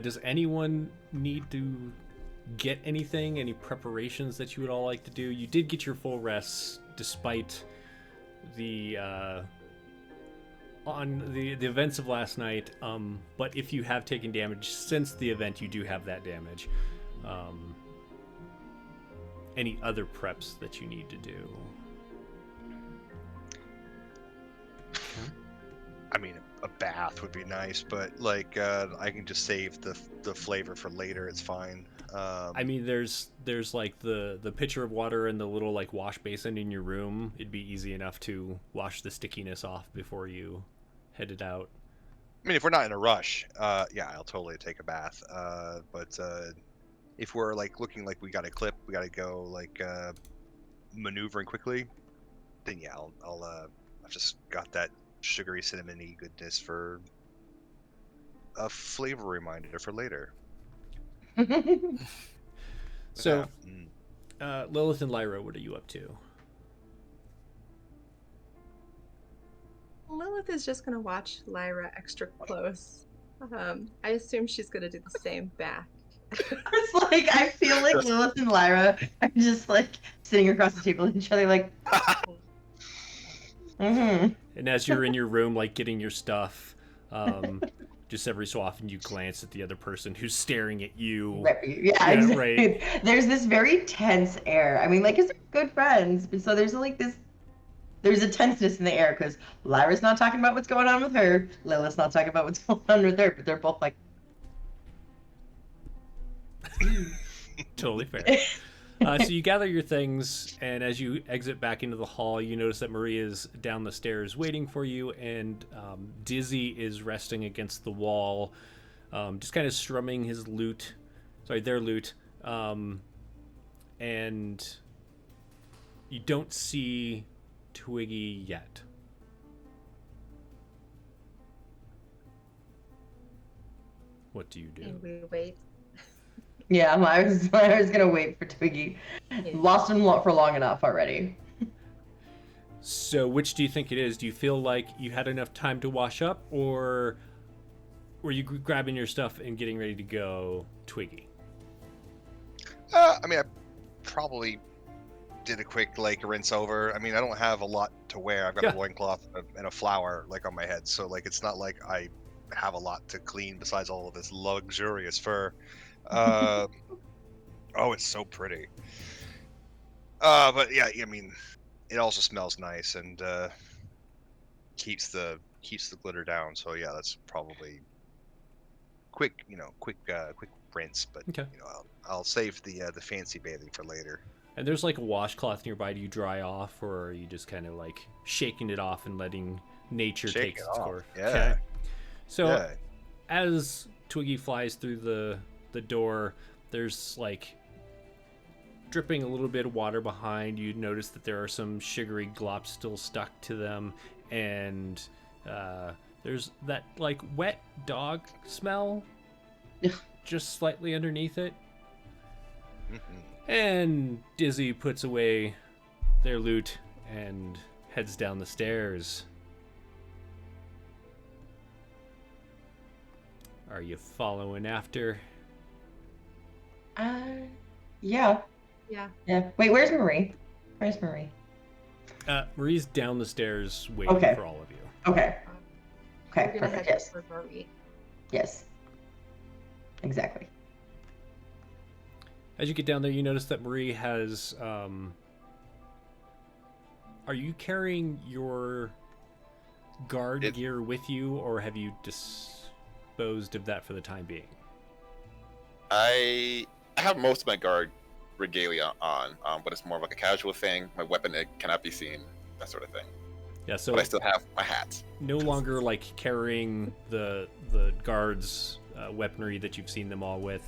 Does anyone need to get anything? Any preparations that you would all like to do? You did get your full rest, despite the events of last night. But if you have taken damage since the event, you do have that damage. Any other preps that you need to do? I mean, a bath would be nice, but like I can just save the flavor for later. It's fine. I mean, there's like the pitcher of water and the little like wash basin in your room. It'd be easy enough to wash the stickiness off before you headed out. I mean, if we're not in a rush, yeah, I'll totally take a bath. But if we're like looking like we got a clip, we got to go like maneuvering quickly, then yeah, I've just got that sugary cinnamony goodness for a flavor reminder for later. So, Lilith and Lyra, what are you up to? Lilith is just gonna watch Lyra extra close. I assume she's gonna do the same back. It's like, I feel like Lilith and Lyra are just like sitting across the table with each other, like. Mm-hmm. And as you're in your room, like getting your stuff, just every so often you glance at the other person who's staring at you. Right, yeah, exactly. Right. There's this very tense air. I mean, like, it's good friends, but so there's like this. There's a tenseness in the air because Lyra's not talking about what's going on with her. Lilith's not talking about what's going on with her, but they're both like. Totally fair. So you gather your things, and as you exit back into the hall, you notice that Marie is down the stairs waiting for you, and Dizzy is resting against the wall, just kind of strumming their lute, and you don't see Twiggy yet. What do you do? And we wait. Yeah, I was gonna wait for Twiggy. Lost him for long enough already. So which do you think it is? Do you feel like you had enough time to wash up, or were you grabbing your stuff and getting ready to go, Twiggy? I mean, I probably did a quick like rinse over. I mean, I don't have a lot to wear. I've got a loincloth and a flower like on my head, so like it's not like I have a lot to clean besides all of this luxurious fur. Oh, it's so pretty. But yeah, I mean, it also smells nice and keeps the glitter down. So yeah, that's probably quick rinse. But okay. I'll save the fancy bathing for later. And there's like a washcloth nearby. Do you dry off, or are you just kind of like shaking it off and letting nature take its course? Yeah. Okay. So as Twiggy flies through the door, there's like dripping a little bit of water behind. You notice that there are some sugary glops still stuck to them, and there's that like wet dog smell just slightly underneath it. And Dizzy puts away their loot and heads down the stairs. Are you following after? Yeah. Yeah. Wait, where's Marie? Where's Marie? Marie's down the stairs waiting for all of you. Okay. Okay, We're gonna perfect. head Yes. for Marie. Yes. Exactly. As you get down there, you notice that Marie has... Are you carrying your guard gear with you, or have you disposed of that for the time being? I have most of my guard regalia on, but it's more of like a casual thing. My weapon, it cannot be seen, that sort of thing. Yeah, so but I still have my hat. No longer like carrying the guards' weaponry that you've seen them all with.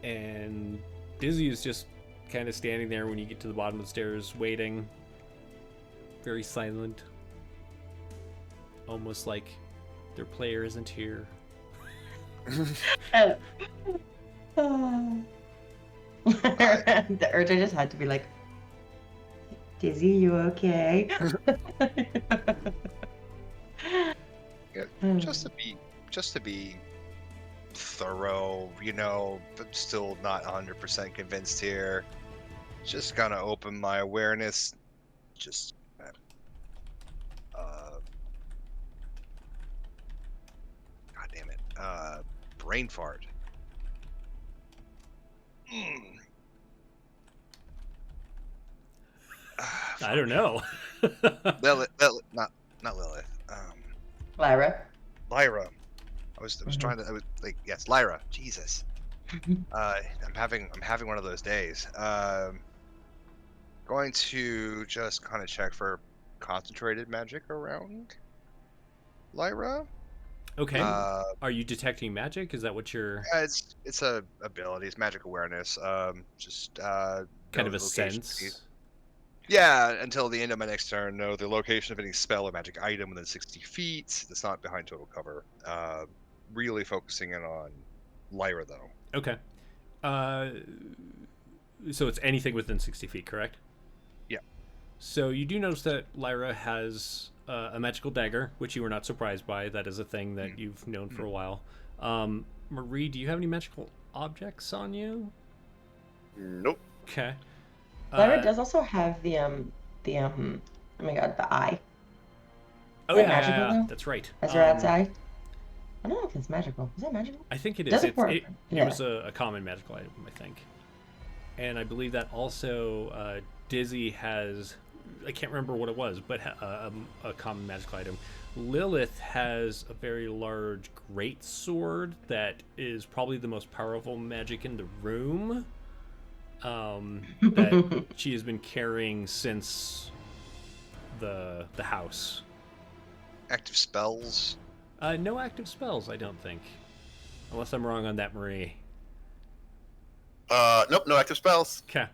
And Dizzy is just kind of standing there when you get to the bottom of the stairs, waiting. Very silent. Almost like their player isn't here. The urge just had to be like, Dizzy, you okay? Yeah, just to be thorough, but still not 100% convinced here. Just gonna open my awareness. Just God damn it. Brain fart. I don't know. Lilith, not Lilith. Lyra. Lyra. I was trying to. I was like, yes, Lyra. Jesus. I'm having one of those days. Going to just kind of check for concentrated magic around Lyra. Okay. Are you detecting magic? Is that what you're? It's a ability. It's magic awareness. Just Kind of a location. sense. Yeah, until the end of my next turn, know the location of any spell or magic item within 60 feet. That's not behind total cover. Really focusing in on Lyra, though. Okay. So it's anything within 60 feet, correct? Yeah. So you do notice that Lyra has a magical dagger, which you were not surprised by. That is a thing that you've known for a while. Marie, do you have any magical objects on you? Nope. Okay. Lyra does also have the oh my god, the eye. Oh Is yeah, that magical, though? that's right. Ezra's eye. I don't know if it's magical. Is that magical? I think it is. Does it It work? Yeah. was a common magical item, I think. And I believe that also Dizzy has, I can't remember what it was, but a common magical item. Lilith has a very large great sword that is probably the most powerful magic in the room. That she has been carrying since the house. Active spells. No active spells, I don't think. Unless I'm wrong on that, Marie. Nope, no active spells. Okay.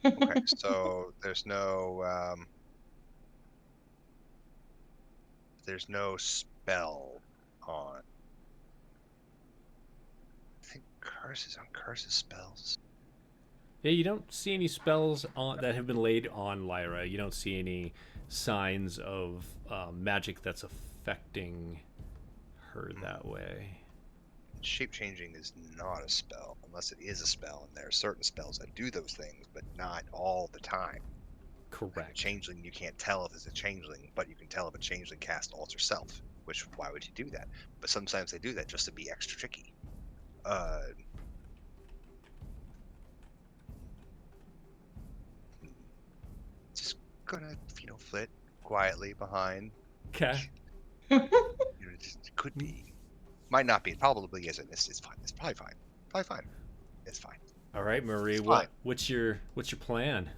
Okay, so there's no spell on. I think curses on curses spells. Yeah, you don't see any spells that have been laid on Lyra. You don't see any signs of magic that's affecting her that way. Shape changing is not a spell, unless it is a spell, and there are certain spells that do those things, but not all the time. Like a Correct. changeling, you can't tell if it's a changeling, but you can tell if a changeling cast alter self. Which, why would you do that? But sometimes they do that just to be extra tricky. Just gonna, flit quietly behind. Okay. It could be, might not be. It probably isn't. It's fine. It's probably fine. Probably fine. It's fine. All right, Marie. It's fine. What's your plan?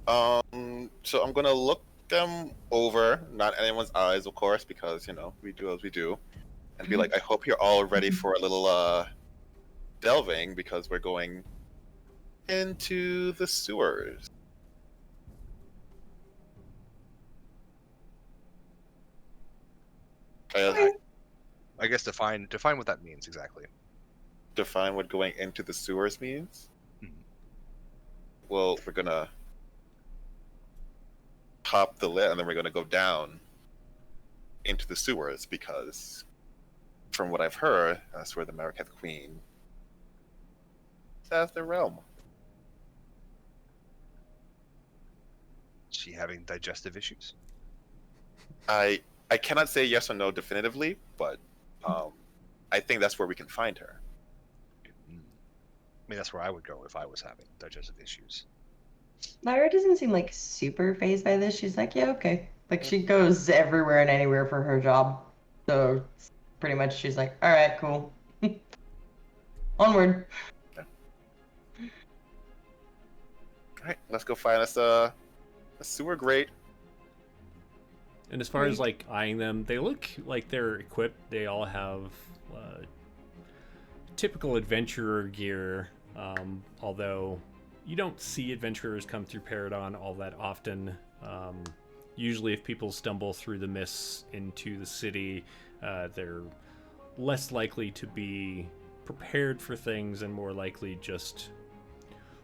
So I'm gonna look them over, not anyone's eyes, of course, because we do as we do, and be like, I hope you're all ready for a little delving, because we're going into the sewers. I guess define what that means exactly. Define what going into the sewers means. Mhm. Well, we're gonna pop the lid, and then we're gonna go down into the sewers, because from what I've heard, that's where the Marikith Queen has their realm. Is she having digestive issues? I cannot say yes or no definitively, but I think that's where we can find her. I mean, that's where I would go if I was having digestive issues. Lyra doesn't seem like super phased by this. She's like, yeah, okay. Like, she goes everywhere and anywhere for her job. So pretty much she's like, all right, cool. Onward. All right, let's go find us a sewer grate. And as far as like eyeing them, they look like they're equipped. They all have typical adventurer gear. Although you don't see adventurers come through Paridon all that often. Usually if people stumble through the mists into the city, they're less likely to be prepared for things and more likely just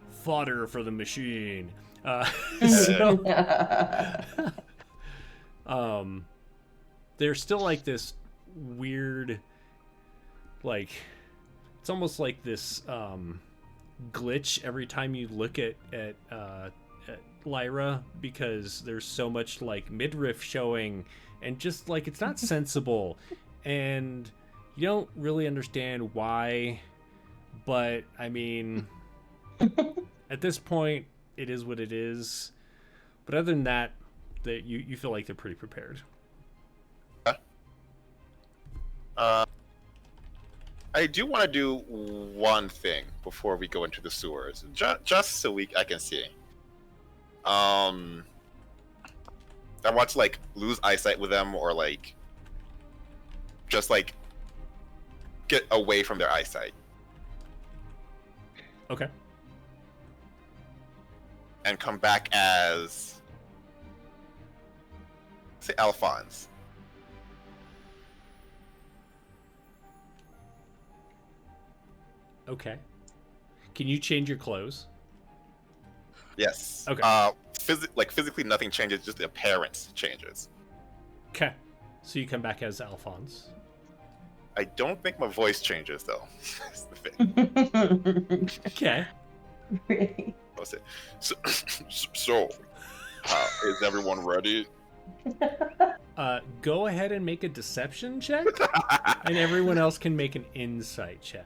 fodder for the machine. There's still like this weird, like, it's almost like this glitch every time you look at Lyra, because there's so much like midriff showing, and just like it's not sensible, and you don't really understand why, but I mean, at this point it is what it is. But other than that, you feel like they're pretty prepared. I do want to do one thing before we go into the sewers, just so I can see. I want to like lose eyesight with them, or like just like get away from their eyesight. Okay. And come back as, say, Alphonse. Okay. Can you change your clothes? Yes. Okay. Physically, nothing changes. Just the appearance changes. Okay. So you come back as Alphonse. I don't think my voice changes, though. That's the thing. Okay. Really? So, is everyone ready? Go ahead and make a deception check, and everyone else can make an insight check.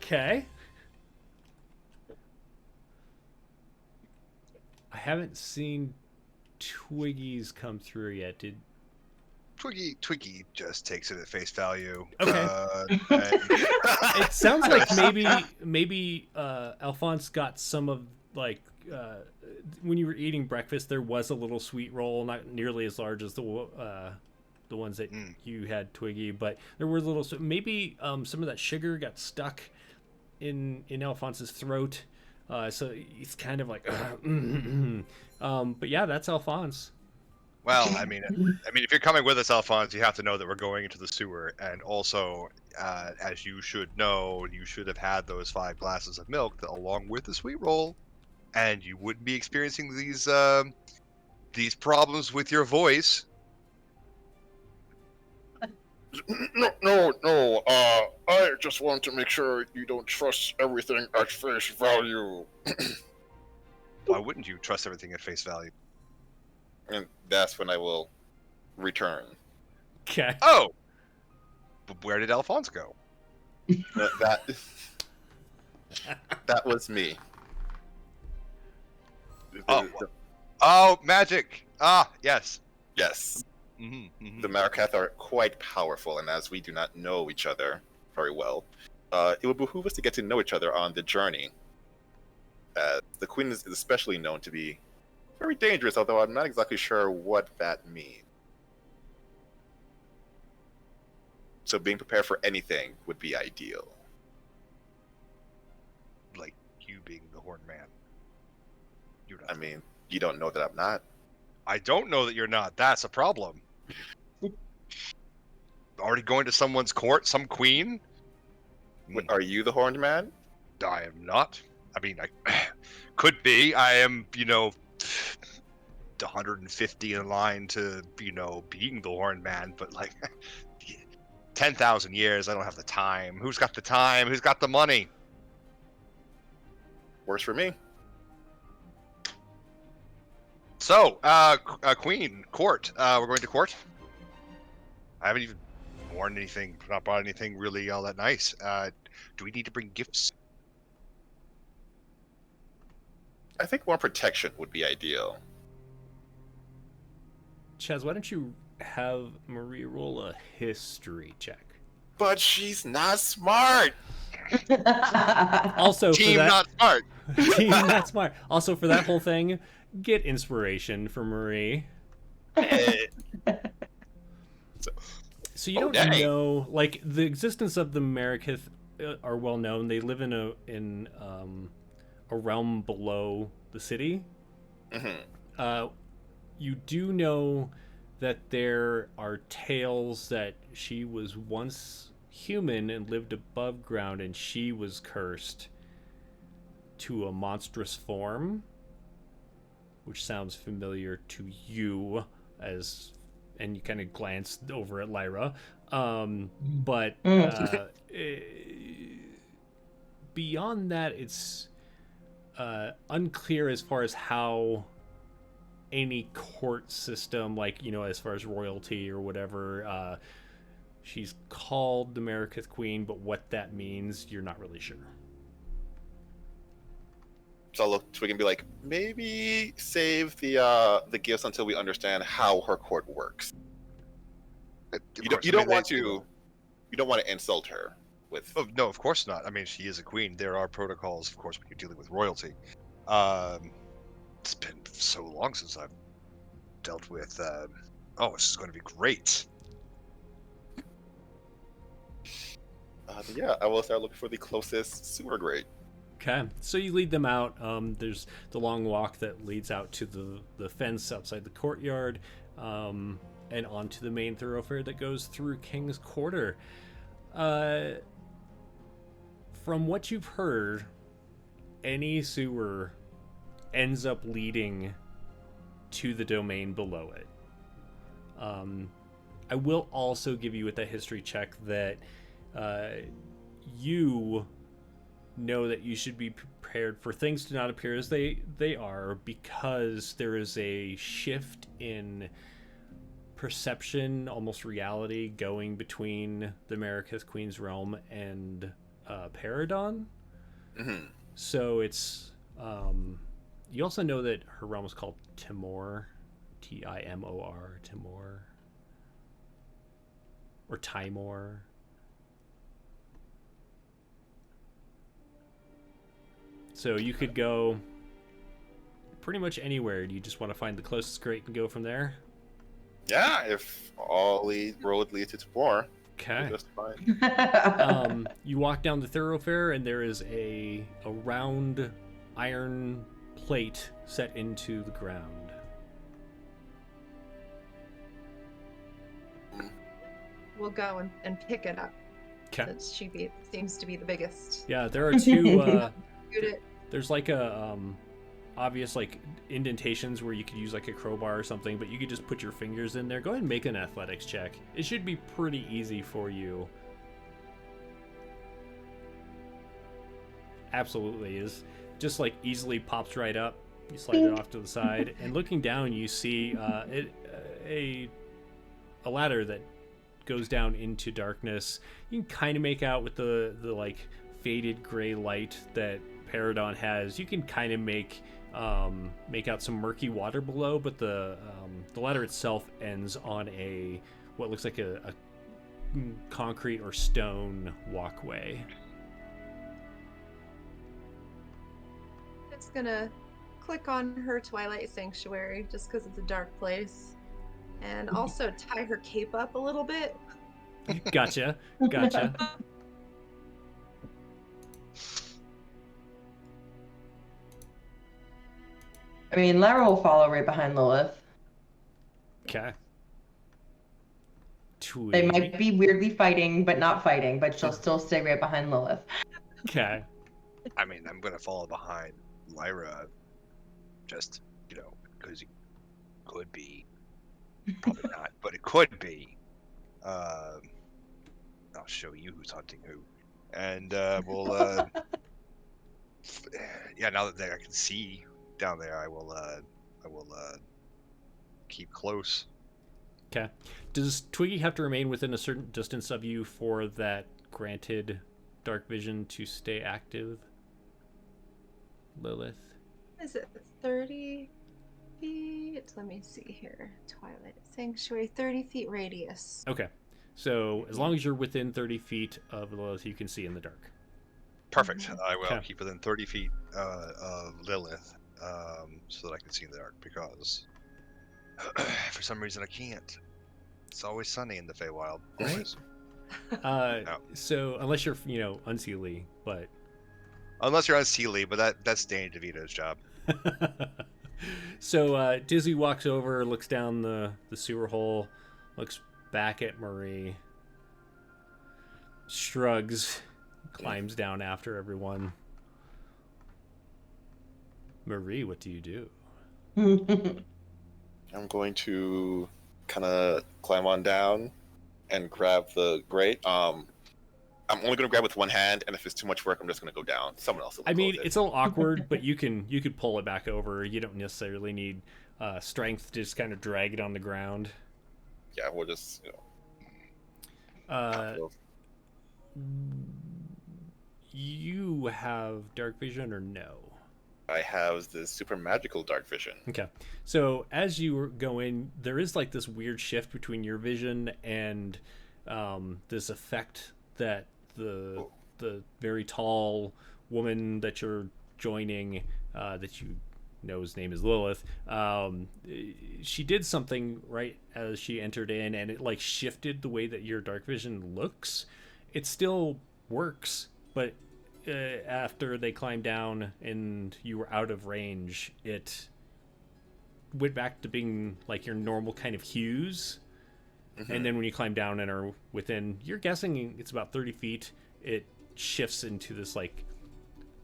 Okay. I haven't seen Twiggy's come through yet. Did Twiggy just takes it at face value. Okay. It sounds like maybe Alphonse got some of, like, when you were eating breakfast, there was a little sweet roll, not nearly as large as the ones that you had, Twiggy, but there were little. So maybe some of that sugar got stuck in Alphonse's throat, so he's kind of like. But yeah, that's Alphonse. Well, I mean, if you're coming with us, Alphonse, you have to know that we're going into the sewer, and also, as you should know, you should have had those 5 glasses of milk along with the sweet roll, and you wouldn't be experiencing these problems with your voice. No. I just want to make sure you don't trust everything at face value. Why wouldn't you trust everything at face value? And that's when I will return. Okay. Oh! But where did Alphonse go? That was me. Oh, magic! Ah, yes. Yes. Mm-hmm. The Marikith are quite powerful, and as we do not know each other very well, it would behoove us to get to know each other on the journey. The Queen is especially known to be very dangerous, although I'm not exactly sure what that means. So being prepared for anything would be ideal. Like you being the Horned Man. You're not. I mean, you don't know that I'm not. I don't know that you're not. That's a problem. Already going to someone's court? Some queen? Are you the Horned Man? I am not. I mean, I could be. I am, 150 in line to, being the Horned Man, but like 10,000 years, I don't have the time. Who's got the time? Who's got the money? Works for me. So, Queen, court. We're going to court. I haven't even worn anything, not bought anything really all that nice. Do we need to bring gifts? I think more protection would be ideal. Chaz, why don't you have Marie roll a history check? But she's not smart. Also, Team for that, not smart. team not smart. Also, for that whole thing, get inspiration from Marie. Eh, So you oh, don't dang. know, like, the existence of the Marikith are well known. They live in a realm below the city. Mhm. You do know that there are tales that she was once human and lived above ground, and she was cursed to a monstrous form, which sounds familiar to you as, and you kind of glanced over at Lyra. But beyond that, it's unclear as far as how any court system, like, as far as royalty or whatever, she's called the Marikith Queen, but what that means, you're not really sure. So I'll look Twig and be like, maybe save the gifts until we understand how her court works. You don't want to insult her with. Oh, no, of course not. I mean, she is a queen. There are protocols, of course, when you're dealing with royalty. It's been so long since I've dealt with. This is going to be great. Yeah, I will start looking for the closest sewer grate. Okay, so you lead them out. There's the long walk that leads out to the fence outside the courtyard, and onto the main thoroughfare that goes through King's Quarter. From what you've heard, any sewer ends up leading to the domain below it. I will also give you with that history check that you know that you should be prepared for things to not appear as they are, because there is a shift in perception, almost reality, going between the Marikith Queen's realm and Paridon. Mm-hmm. So it's you also know that her realm is called Timor, Timor, Timor, or Timor. So you could go pretty much anywhere. Do you just want to find the closest grate and go from there? Yeah, if all the road leads to Timor, Okay. just fine. You walk down the thoroughfare, and there is a round iron plate set into the ground. We'll go and pick it up. Okay. Since seems to be the biggest. Yeah, there are two. Shoot it. There's like a obvious like indentations where you could use like a crowbar or something, but you could just put your fingers in there. Go ahead and make an athletics check. It should be pretty easy for you. Absolutely is. Just like easily pops right up. You slide it off to the side, and looking down, you see a ladder that goes down into darkness. You can kind of make out with the like faded gray light that Paridon has. You can kind of make out some murky water below, but the ladder itself ends on what looks like a concrete or stone walkway. It's gonna click on her Twilight Sanctuary just because it's a dark place, and also tie her cape up a little bit. Gotcha. I mean, Lara will follow right behind Lilith. Okay. They might be weirdly fighting, but not fighting, but she'll still stay right behind Lilith. Okay. I mean, I'm going to follow behind Lyra, just, because it could be. Probably not, but it could be. I'll show you who's hunting who. And we'll, yeah, now that I can see down there, I will keep close. Okay. Does Twiggy have to remain within a certain distance of you for that granted dark vision to stay active? Lilith? Is it 30 feet? Let me see here. Twilight Sanctuary, 30 feet radius. Okay. So as long as you're within 30 feet of Lilith, you can see in the dark. Perfect. I will Okay. keep within 30 feet of Lilith, so that I can see in the dark. Because for some reason I can't. It's always sunny in the Feywild. Always. No. So unless you're, unseelie, but Unless you're on Sealy, but that's Danny DeVito's job. so Dizzy walks over, looks down the sewer hole, looks back at Marie, shrugs, climbs down after everyone. Marie, what do you do? I'm going to kind of climb on down and grab the grate. I'm only going to grab with one hand, and if it's too much work, I'm just going to go down. Someone else will I mean, close it. it's a little awkward, but you could pull it back over. You don't necessarily need strength to just kind of drag it on the ground. Yeah, we'll just, You have dark vision or no? I have this super magical dark vision. Okay. So as you go in, there is like this weird shift between your vision and this effect that the very tall woman that you're joining, that you know his name is Lilith, she did something right as she entered in, and it like shifted the way that your dark vision looks. It still works, but after they climbed down and you were out of range, it went back to being like your normal kind of hues. Mm-hmm. And then when you climb down and are within, you're guessing it's about 30 feet, it shifts into this like,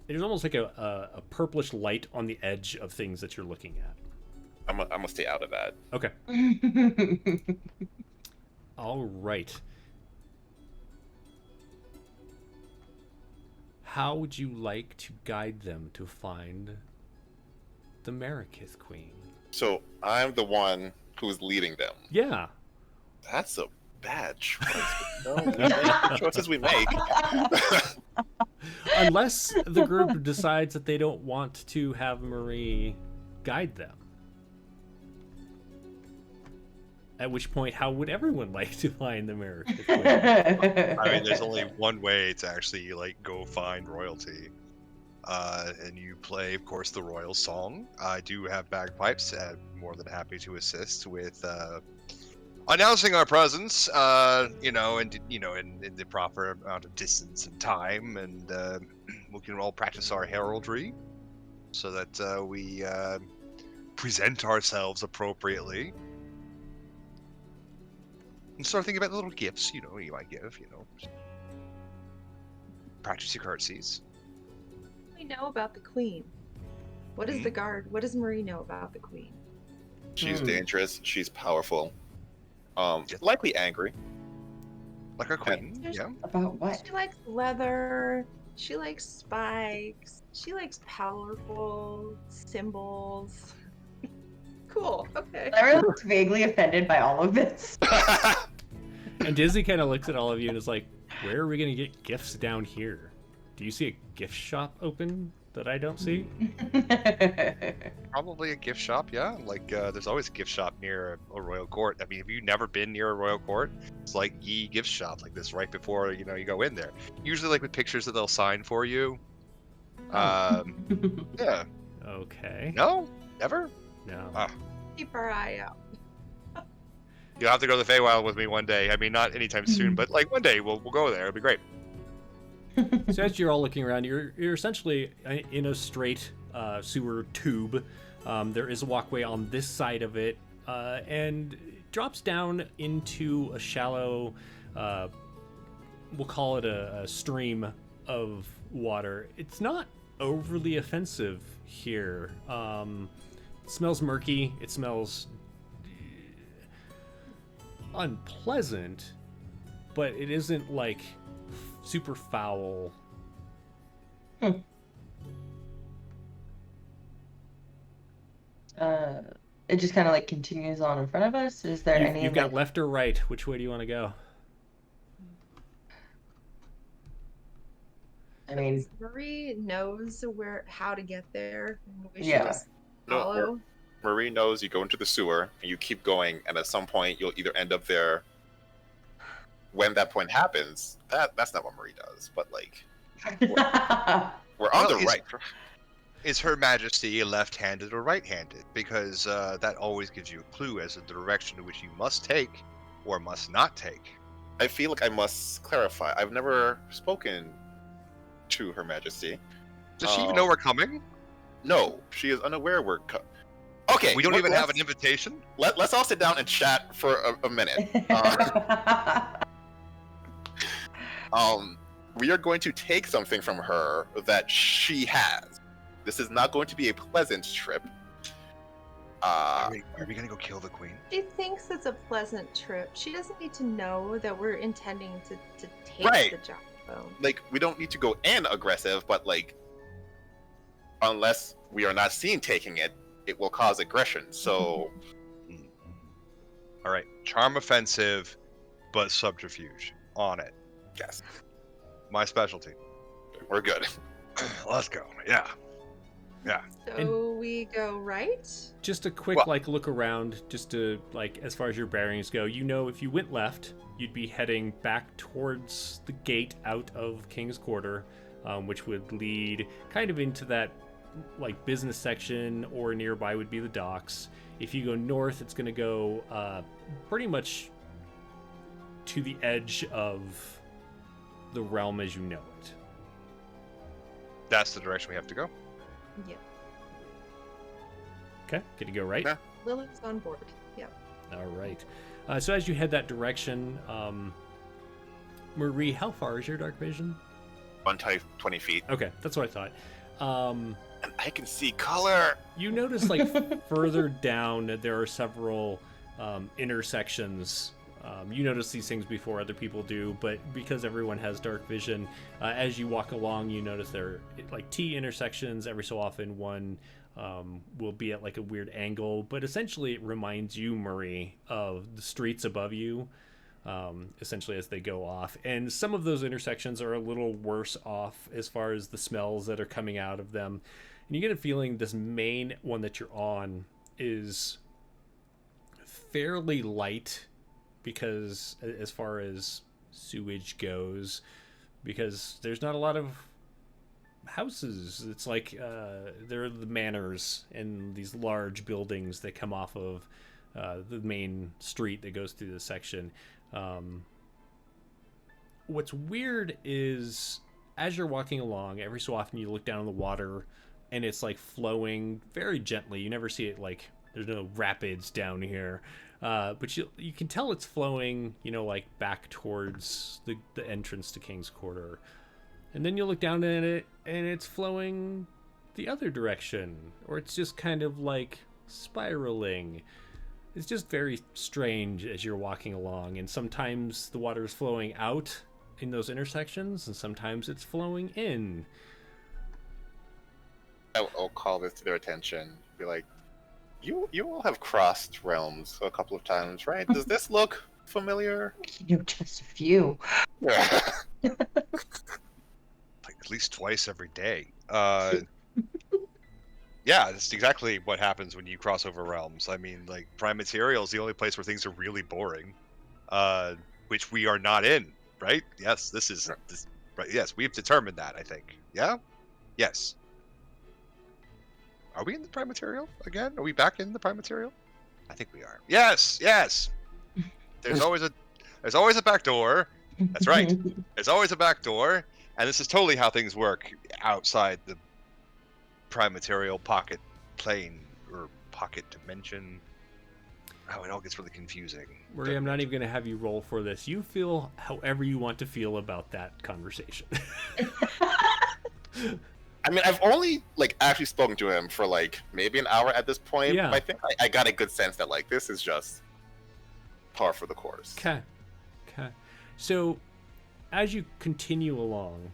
there's almost like a purplish light on the edge of things that you're looking at. I'm gonna stay out of that. Okay. All right. How would you like to guide them to find the Marikith Queen? So I'm the one who's leading them. Yeah. That's a bad choice. The choices we make. Unless the group decides that they don't want to have Marie guide them. At which point, how would everyone like to find the Marikith Queen? I mean, there's only one way to actually like go find royalty, and you play, of course, the royal song. I do have bagpipes. More than happy to assist with announcing our presence. And in the proper amount of distance and time, and we can all practice our heraldry, so that we present ourselves appropriately. And start thinking about the little gifts, you might give, Practice your curtsies. What do we know about the queen? What is the guard? What does Marie know about the queen? She's dangerous. She's powerful. Likely angry. Like our queen, yeah. About what? She likes leather. She likes spikes. She likes powerful symbols. Cool. Okay. Lyra looks vaguely offended by all of this. And Dizzy kind of looks at all of you and is like, where are we going to get gifts down here? Do you see a gift shop open that I don't see? Probably a gift shop, yeah. Like, there's always a gift shop near a royal court. I mean, have you never been near a royal court? It's like Yi gift shop, like this right before, you go in there. Usually like with pictures that they'll sign for you. Yeah. Okay. No? Never? No. Keep our eye out. You'll have to go to the Feywild with me one day. I mean, not anytime soon, but like one day we'll go there. It'll be great. So as you're all looking around, you're essentially in a straight sewer tube. There is a walkway on this side of it, and it drops down into a shallow, we'll call it a stream of water. It's not overly offensive here. It smells murky. It smells unpleasant, but it isn't like super foul. It just kind of like continues on in front of us. Is there any? You've got left or right. Which way do you want to go? I mean, Marie knows how to get there. We should Yeah. just No, follow. Marie knows you go into the sewer and you keep going, and at some point you'll either end up there. When that point happens, that's not what Marie does. But like, We're on Well, the right. Is Her Majesty left-handed or right-handed? Because that always gives you a clue as to the direction in which you must take or must not take. I feel like I must clarify. I've never spoken to Her Majesty. Does she even know we're coming? No, she is unaware we're Okay, We don't even have an invitation? Let's all sit down and chat for a minute. We are going to take something from her that she has. This is not going to be a pleasant trip. Are we going to go kill the queen? She thinks it's a pleasant trip. She doesn't need to know that we're intending to take Right. the job. Like, we don't need to go in aggressive, but like, unless we are not seen taking it, it will cause aggression. So, All right, charm offensive, but subterfuge on it. yes, My specialty. we're good. Let's go. Yeah. So we go right? Just a quick Well- like look around, just to like as far as your bearings go. You know, if you went left, you'd be heading back towards the gate out of King's Quarter, which would lead kind of into that like business section, or nearby would be the docks. If you go north, it's going to go pretty much to the edge of the realm as you know it. That's the direction we have to go. Yep. Okay, good to go right. Yeah. Lilith's on board. Yep. All right. So as you head that direction, Marie, how far is your dark vision? 120 feet. Okay, that's what I thought. And I can see color. You notice, like, further down, there are several intersections. You notice these things before other people do, but because everyone has dark vision, as you walk along, you notice there are, like, T intersections. Every so often, one will be at, like, a weird angle, but essentially it reminds you, Marie, of the streets above you, essentially as they go off. And some of those intersections are a little worse off as far as the smells that are coming out of them. And you get a feeling this main one that you're on is fairly light, because as far as sewage goes, because there's not a lot of houses. It's like there are the manors and these large buildings that come off of the main street that goes through the section. What's weird is as you're walking along, every so often you look down on the water and it's like flowing very gently. You never see it like there's no rapids down here. But you can tell it's flowing, you know, like back towards the entrance to King's Quarter. And then you look down at it and it's flowing the other direction, or it's just kind of like spiraling. It's just very strange as you're walking along, and sometimes the water is flowing out in those intersections and sometimes it's flowing in. I'll call this to their attention. Be like, you all have crossed realms a couple of times, right? Does this look familiar? You know, just a few. Yeah. Like at least twice every day. Yeah, that's exactly what happens when you cross over realms. I mean, like, Prime Material is the only place where things are really boring, which we are not in, right? Yes, this right. Yes, we've determined that, I think. Yeah? Yes. Are we in the Prime Material again? Are we back in the Prime Material? I think we are. Yes, yes. There's always a back door. That's right. There's always a back door, and this is totally how things work outside the Prime Material pocket plane or pocket dimension. Oh, it all gets really confusing. Marie, I'm not even going to have you roll for this. You feel however you want to feel about that conversation. I mean, I've only like actually spoken to him for like maybe an hour at this point. Yeah. But I think I got a good sense that like this is just par for the course. Okay. So, as you continue along,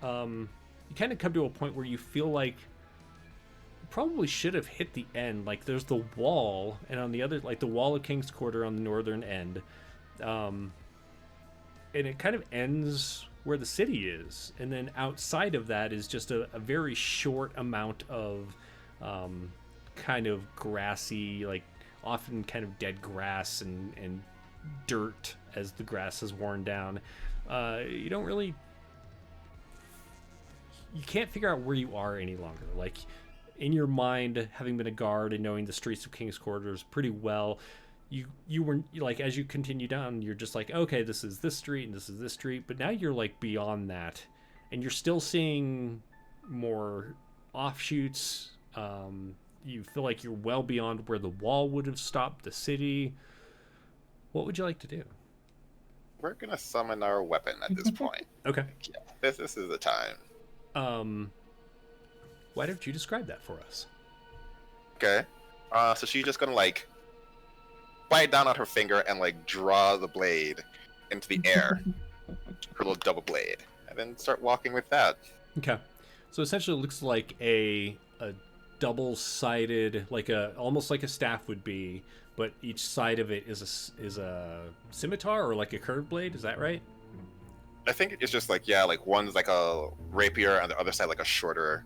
you kind of come to a point where you feel like you probably should have hit the end. Like, there's the wall, and on the other, like the wall of King's Quarter on the northern end, and it kind of ends where the city is, and then outside of that is just a very short amount of kind of grassy, like often kind of dead grass and dirt as the grass is worn down. You don't really you can't figure out where you are any longer. Like, in your mind, having been a guard and knowing the streets of King's Quarters pretty well, you were like, as you continue down, you're just like, okay, this is this street and this is this street, but now you're like beyond that, and you're still seeing more offshoots. You feel like you're well beyond where the wall would have stopped the city. What would you like to do? We're gonna summon our weapon at this point. Okay. Yeah, this is the time. Why don't you describe that for us? Okay. So she's just gonna like bite down on her finger and like draw the blade into the air, her little double blade, and then start walking with that. Okay. So essentially, it looks like a double-sided, like almost like a staff would be, but each side of it is a scimitar or like a curved blade. Is that right? I think it's just like, yeah, like one's like a rapier and the other side like a short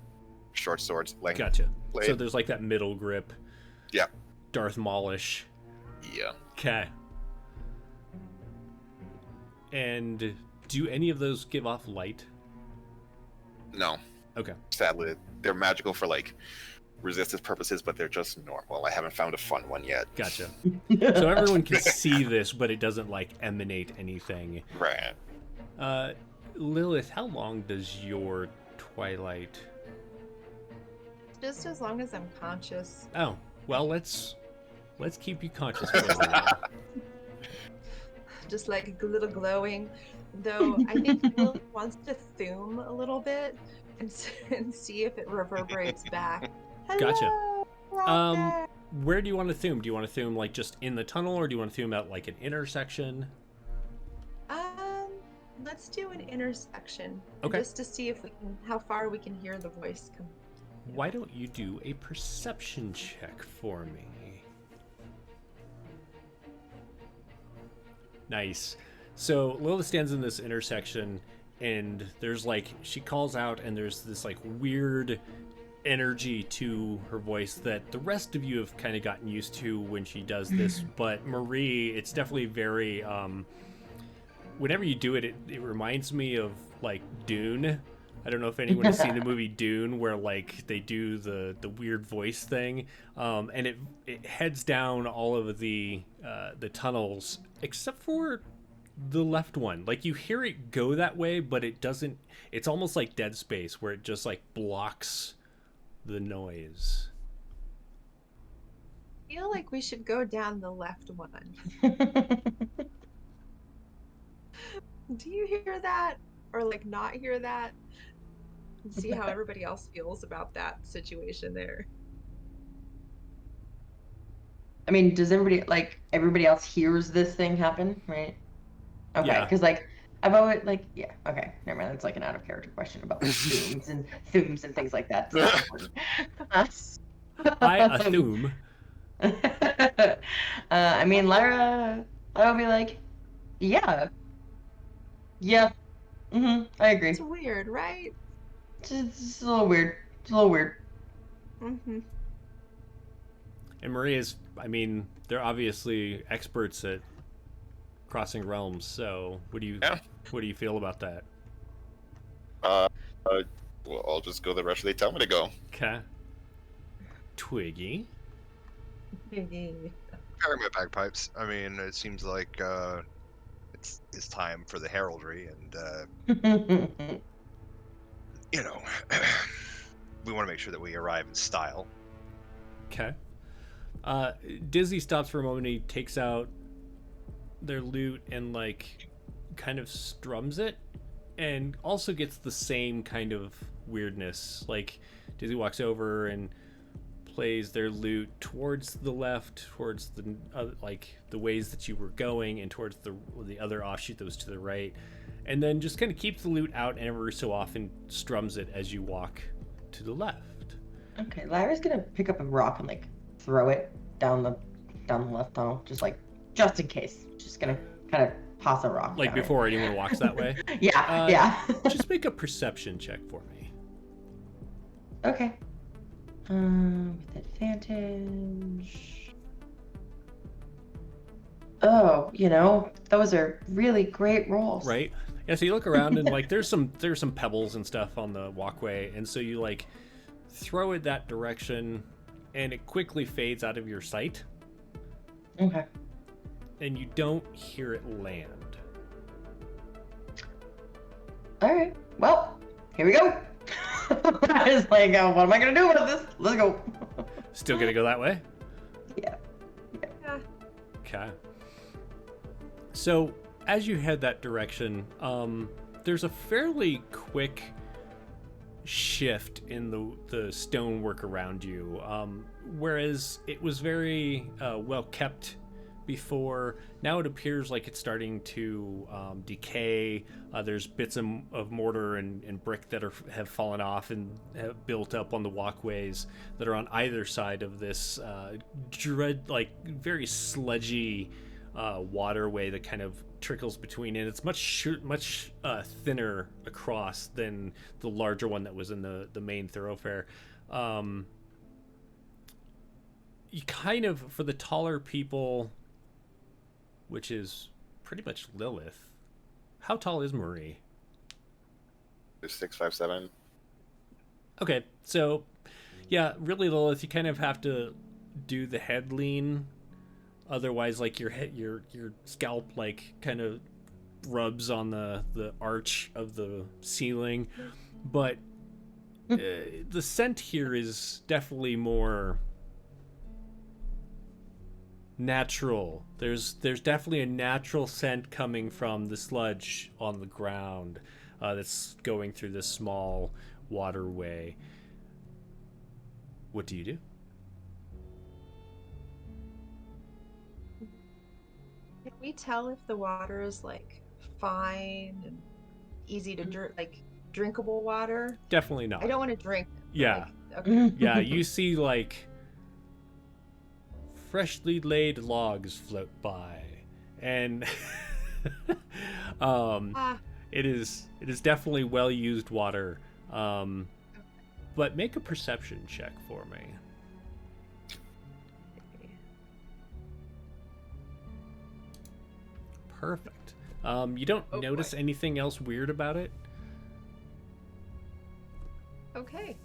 sword length. Gotcha. Blade. So there's like that middle grip. Yeah. Darth Maulish. Yeah. Okay. And do any of those give off light? No. Okay. Sadly, they're magical for like resistance purposes, but they're just normal. I haven't found a fun one yet. Gotcha. So everyone can see this, but it doesn't like emanate anything. Right. Lilith, how long does your twilight? Just as long as I'm conscious. Oh, well, let's keep you conscious for a little while. Just like a little glowing. Though I think Will wants to thume a little bit and see if it reverberates back. Hello, Gotcha. Roger. Where do you want to thume? Do you want to thume like just in the tunnel, or do you want to thume at like an intersection? Let's do an intersection. Okay. Just to see if how far we can hear the voice come. Why don't you do a perception check for me? Nice. So Lilith stands in this intersection, and there's like, she calls out, and there's this like weird energy to her voice that the rest of you have kind of gotten used to when she does this. But Marie, it's definitely very whenever you do it, it reminds me of like Dune. I don't know if anyone has seen the movie Dune, where like they do the weird voice thing, and it heads down all of the tunnels except for the left one. Like you hear it go that way, but it doesn't. It's almost like Dead Space, where it just like blocks the noise. I feel like we should go down the left one. Do you hear that? Or like not hear that? And see how everybody else feels about that situation there. I mean, does everybody else hears this thing happen, right? Okay, Yeah. because like I've always like, yeah, okay, never mind. That's like an out of character question about like thumes and things like that. It's not important. I assume. I mean, Lyra will be like, yeah, I agree. It's weird, right? It's a little weird. It's a little weird. Mm-hmm. And Maria's, I mean, they're obviously experts at crossing realms. So, what do you feel about that? Well, I'll just go the rest they tell me to go. Okay. Twiggy. Carry my bagpipes. I mean, it seems like it's time for the heraldry, and you know, we want to make sure that we arrive in style. Okay. Dizzy stops for a moment. He takes out their lute and like kind of strums it, and also gets the same kind of weirdness. Like Dizzy walks over and plays their lute towards the left, towards the like the ways that you were going, and towards the other offshoot that was to the right, and then just kind of keeps the lute out and every so often strums it as you walk to the left. Okay, Lyra's gonna pick up a rock and like throw it down the left tunnel, just in case. Just gonna kind of toss a rock. Like down before anyone walks that way. Yeah. Just make a perception check for me. Okay. With advantage. Oh, those are really great rolls. Right? Yeah, so you look around and like there's some pebbles and stuff on the walkway, and so you like throw it that direction, and it quickly fades out of your sight, Okay. and you don't hear it land. All right. Well, here we go. I was like, what am I gonna do about this? Let's go. Still gonna go that way? Yeah. Yeah. Okay. So as you head that direction, there's a fairly quick shift in the stonework around you. Whereas it was very well kept before, now it appears like it's starting to decay. There's bits of mortar and brick that have fallen off and have built up on the walkways that are on either side of this very sludgy waterway that kind of trickles between, and it's much thinner across than the larger one that was in the main thoroughfare. You kind of, for the taller people, which is pretty much Lilith. How tall is Marie? 6'5", 7". Okay, so yeah, really Lilith, you kind of have to do the head lean. Otherwise, like your scalp like kind of rubs on the arch of the ceiling. But the scent here is definitely more natural. There's definitely a natural scent coming from the sludge on the ground that's going through this small waterway. What do you do? Can we tell if the water is like fine and easy to drink, like drinkable water? Definitely not. I don't want to drink it. Yeah. Like, okay. Yeah, you see like freshly laid logs float by, and it is definitely well used water. But make a perception check for me. Perfect. You don't notice anything else weird about it? Okay.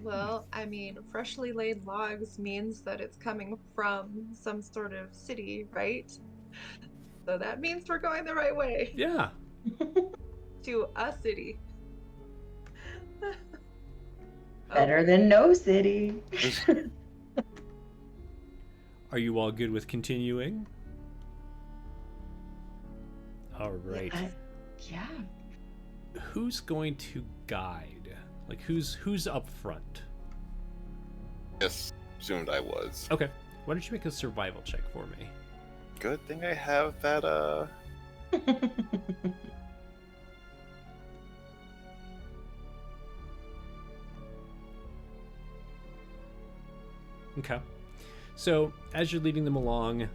Well, I mean, freshly laid logs means that it's coming from some sort of city, right? So that means we're going the right way Yeah. to a city. Better than no city. Are you all good with continuing? All right. Yeah. Who's going to guide? Like who's up front? Just assumed I was. Okay. Why don't you make a survival check for me? Good thing I have that Okay. So as you're leading them along,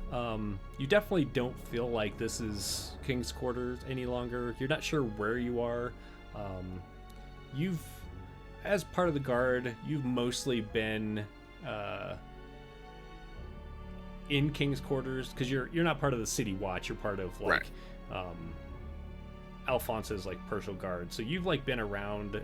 you definitely don't feel like this is King's Quarters any longer. You're not sure where you are. You've, as part of the guard, you've mostly been in King's Quarters because you're not part of the City Watch. You're part of like Alphonse's like partial guard. So you've like been around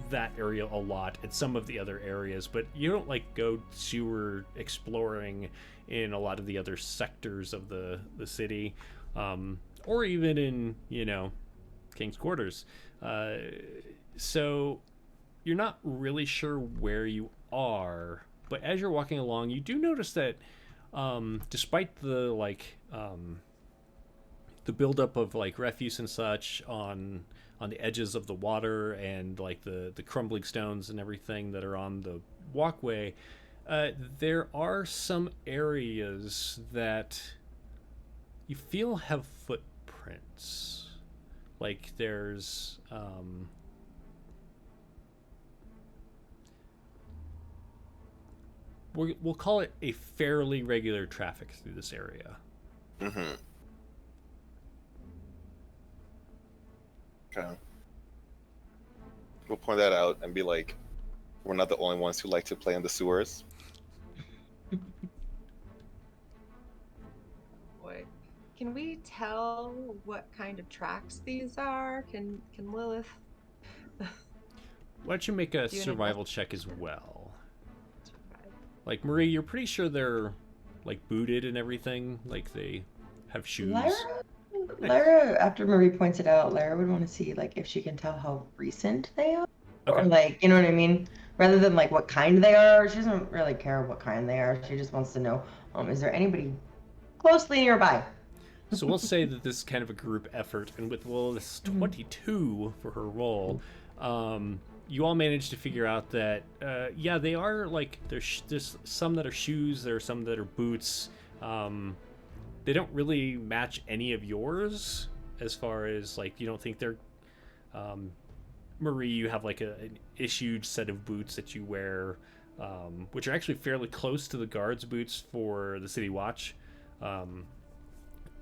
that area a lot at some of the other areas, but you don't like go sewer exploring in a lot of the other sectors of the city, or even in King's Quarters. So you're not really sure where you are, but as you're walking along, you do notice that despite the the buildup of like refuse and such on the edges of the water and like the crumbling stones and everything that are on the walkway, there are some areas that you feel have footprints. Like there's we'll call it a fairly regular traffic through this area. Mm-hmm. Okay. We'll point that out and be like, we're not the only ones who like to play in the sewers. Boy. Can we tell what kind of tracks these are? Can Lilith? Why don't you make a Do an survival check as well? investigate? Like, Marie, you're pretty sure they're, like, booted and everything. Like, they have shoes. Lyra, after Marie points it out, Lyra would want to see like if she can tell how recent they are, or Okay. like, you know what I mean, rather than like what kind they are. She doesn't really care what kind they are. She just wants to know, is there anybody closely nearby? So we'll say that this is kind of a group effort, and with Lilith's 22 for her roll, you all managed to figure out that, yeah, they are, like, there's some that are shoes, there are some that are boots. They don't really match any of yours, as far as, like, you don't think they're... Marie, you have, like, an issued set of boots that you wear, which are actually fairly close to the guards' boots for the City Watch.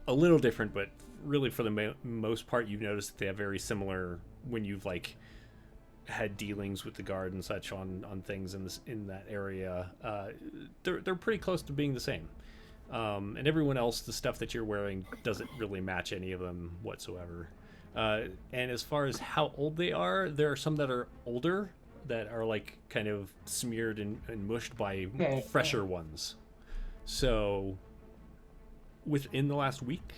A little different, but really for the most part, you've noticed that they have very similar when you've like had dealings with the guard and such on things in that area. They're pretty close to being the same. And everyone else, the stuff that you're wearing doesn't really match any of them whatsoever. And as far as how old they are, there are some that are older that are like kind of smeared and mushed by fresher ones. So within the last week.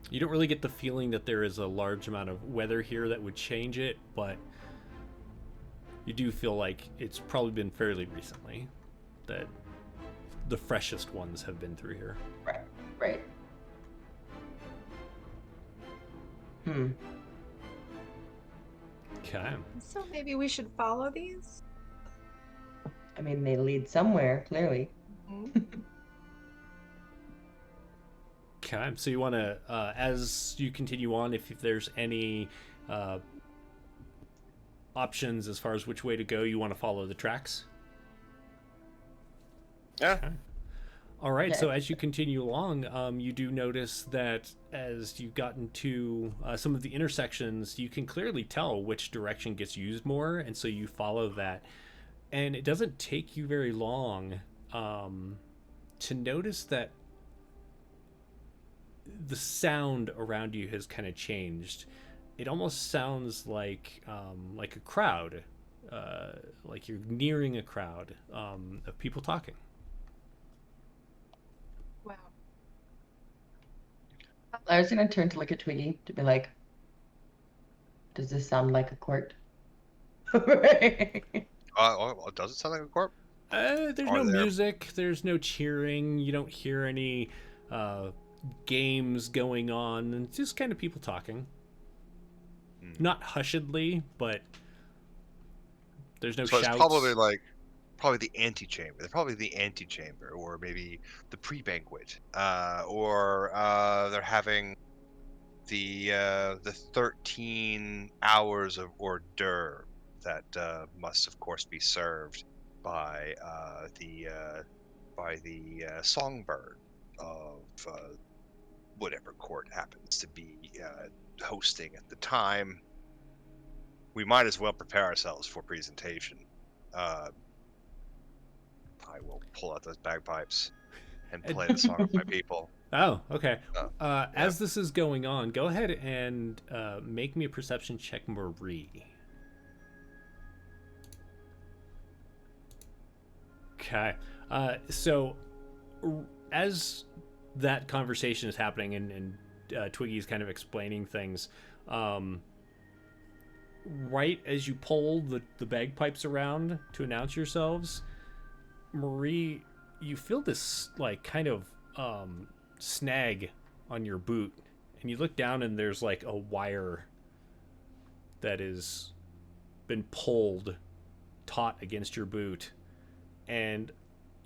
You don't really get the feeling that there is a large amount of weather here that would change it, but you do feel like it's probably been fairly recently that the freshest ones have been through here. Right. Okay. So maybe we should follow these. I mean, they lead somewhere, clearly. Okay, so you want to, as you continue on, if there's any options as far as which way to go, you want to follow the tracks? Yeah. Okay. All right, Okay. so as you continue along, you do notice that as you've gotten to some of the intersections, you can clearly tell which direction gets used more, and so you follow that. And it doesn't take you very long to notice that the sound around you has kind of changed. It almost sounds like a crowd, like you're nearing a crowd of people talking. Wow. Lyra's gonna turn to look at Twiggy to be like, does this sound like a court? Does it sound like a corp? There's Are no there- music. There's no cheering. You don't hear any games going on. It's just kind of people talking. Not hushedly, but there's no So shouts. it's probably the antechamber. They're probably the antechamber, or maybe the pre-banquet, or they're having the 13 hours of hors d'oeuvre that must, of course, be served by the songbird of whatever court happens to be hosting at the time. We might as well prepare ourselves for presentation. I will pull out those bagpipes and play the song of my people. Oh, okay. Yeah. As this is going on, go ahead and make me a perception check, Marie. Okay. So as that conversation is happening and Twiggy's kind of explaining things, right as you pull the bagpipes around to announce yourselves, Marie, you feel this like kind of snag on your boot, and you look down and there's like a wire that has been pulled taut against your boot, and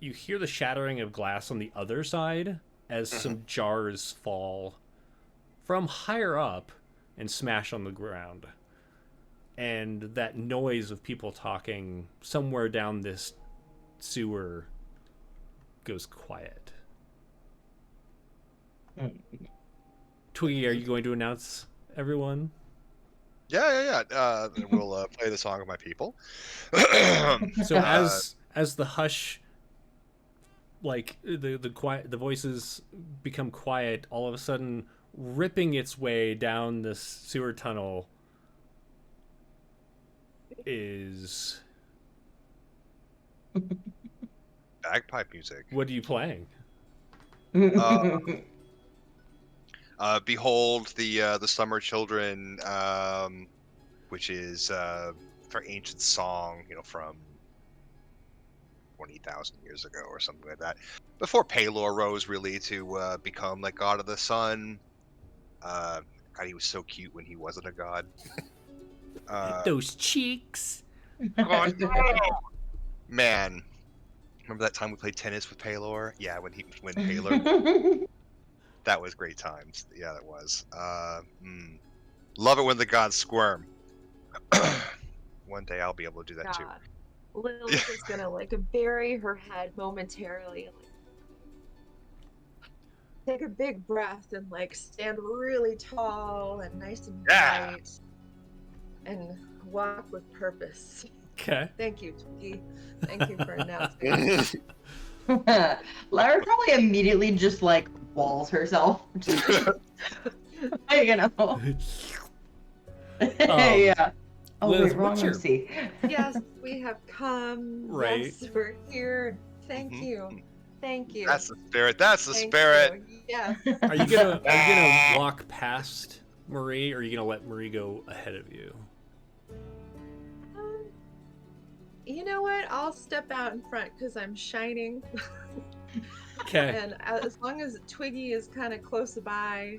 you hear the shattering of glass on the other side as some jars fall from higher up and smash on the ground. And that noise of people talking somewhere down this sewer goes quiet. Twiggy, are you going to announce everyone? Yeah. We'll play the song of my people. So as the hush like the voices become quiet, all of a sudden ripping its way down this sewer tunnel is Bagpipe music. what are you playing? Behold the Summer Children, which is for ancient song, from 20,000 years ago or something like that. Before Pelor rose really to become like god of the sun. God, he was so cute when he wasn't a god. Those cheeks. God, man, remember that time we played tennis with Pelor? Yeah, when Pelor. That was great times. Yeah, that was. Love it when the gods squirm. One day I'll be able to do that too. God. Lilith is gonna bury her head momentarily, take a big breath, and stand really tall and nice and bright, and walk with purpose. Okay. Thank you, Twiggy. Thank you for announcing. Lyra probably immediately just walls herself. Yeah. Oh, Liz, wait, wrong what's your- MC. Yes, we have come. Right. Yes, we're here. Thank you. Thank you. That's the spirit. That's the Thank spirit. you. Yes. Are you gonna walk past Marie, or are you gonna let Marie go ahead of you? You know what? I'll step out in front because I'm shining. Okay. And as long as Twiggy is kind of close by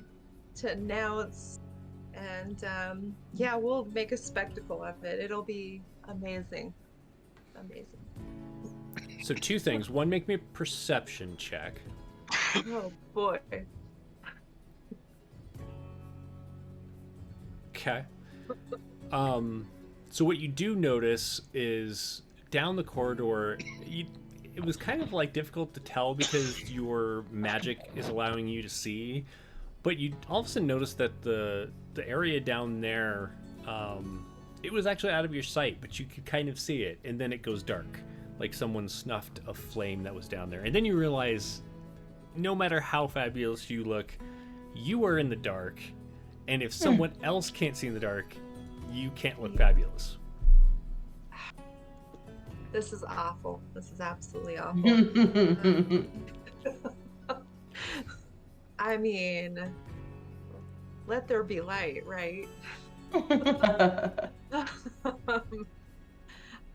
to announce, and yeah, we'll make a spectacle of it. It'll be amazing. Amazing. So two things. One, make me a perception check. Oh boy. Okay. So what you do notice is down the corridor, it was kind of difficult to tell because your magic is allowing you to see, but you all of a sudden notice that the area down there, it was actually out of your sight, but you could kind of see it, and then it goes dark, like someone snuffed a flame that was down there. And then you realize, no matter how fabulous you look, you are in the dark, and if someone else can't see in the dark, you can't look fabulous. This is awful. This is absolutely awful. I mean, let there be light, right?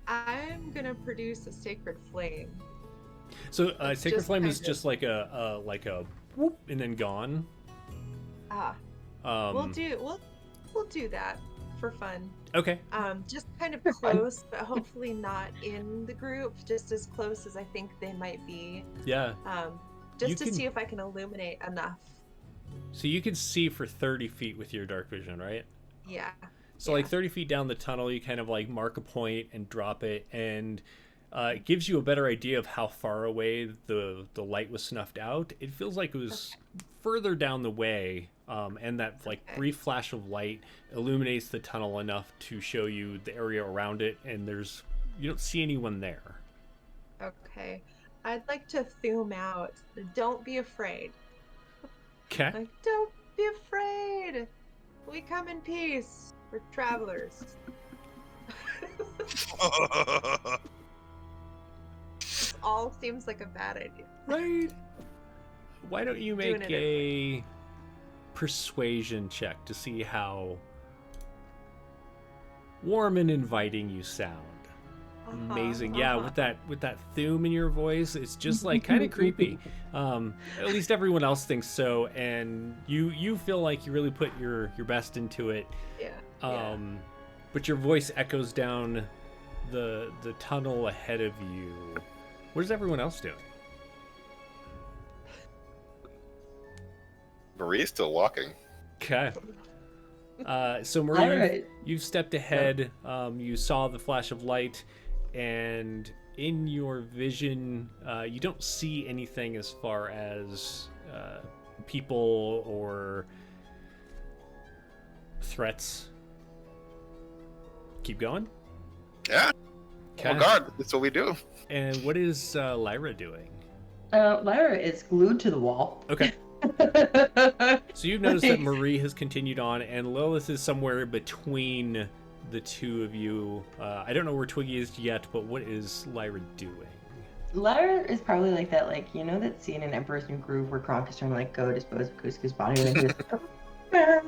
I'm gonna produce a sacred flame. So It's sacred just flame is kind of- just like a whoop and then gone. We'll do that for fun. Okay. Just kind of close, but hopefully not in the group. Just as close as I think they might be. Yeah. Just You to can- see if I can illuminate enough. So you can see for 30 feet with your dark vision, right? Yeah. So Yeah. 30 feet down the tunnel, you kind of mark a point and drop it, and it gives you a better idea of how far away the light was snuffed out. It feels like it was further down the way, and that brief flash of light illuminates the tunnel enough to show you the area around it, and you don't see anyone there. Okay. I'd like to thume out. Don't be afraid. Okay. Don't be afraid. We come in peace. We're travelers. This all seems like a bad idea. Right. Why don't you Doing make it a persuasion check to see how warm and inviting you sound? Amazing. Yeah, with that thume in your voice, it's just kind of creepy. At least everyone else thinks so, and you feel like you really put your best into it. Yeah. But your voice echoes down the tunnel ahead of you. What is everyone else doing? Marie's still walking. Okay. So Marie, All right. you've stepped ahead. You saw the flash of light, and in your vision, you don't see anything as far as people or threats. Keep going. Yeah. Okay. Oh God, that's what we do. And what is Lyra doing? Lyra is glued to the wall. Okay. So you've noticed that Marie has continued on, and Lilith is somewhere between the two of you. I don't know where Twiggy is yet, but what is Lyra doing? Lyra is probably like that, like, you know that scene in Emperor's New Groove where Kronk is trying to, like, go dispose of Kuzco's body and then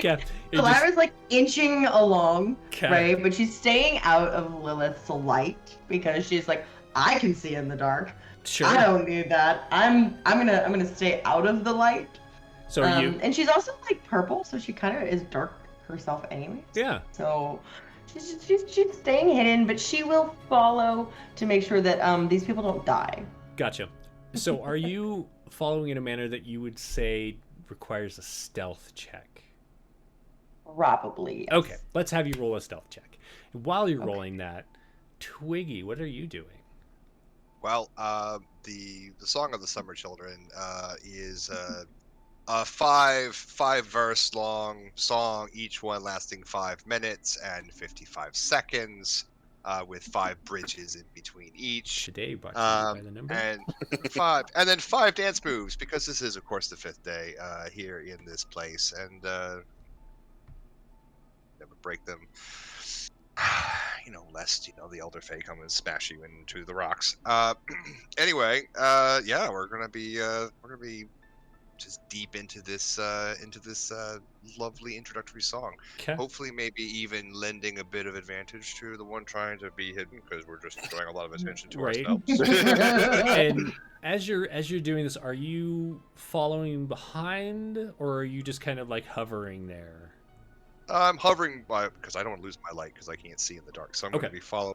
Yeah, so Lyra's, like, inching along, Okay. right? But she's staying out of Lilith's light because she's like, I can see in the dark. Sure. I don't need that. I'm gonna stay out of the light. So are you? And she's also like purple, so she kind of is dark herself anyway. Yeah. So she's staying hidden, but she will follow to make sure that these people don't die. Gotcha. So are you following in a manner that you would say requires a stealth check? Probably. Yes. Okay, let's have you roll a stealth check. And while you're rolling that, Twiggy, what are you doing? Well, the Song of the Summer Children is a five verse long song, each one lasting 5 minutes and 55 seconds, with 5 bridges in between each. Today, brought to you by the number. And then 5 dance moves, because this is, of course, the 5th day here in this place, and never break them. Lest the Elder Fae come and smash you into the rocks. Anyway, yeah, we're gonna be just deep into this lovely introductory song. Okay. Hopefully, maybe even lending a bit of advantage to the one trying to be hidden, because we're just drawing a lot of attention to Right. ourselves. And as you're doing this, are you following behind, or are you just kind of like hovering there? I'm hovering because I don't want to lose my light because I can't see in the dark. So I'm going Okay. to be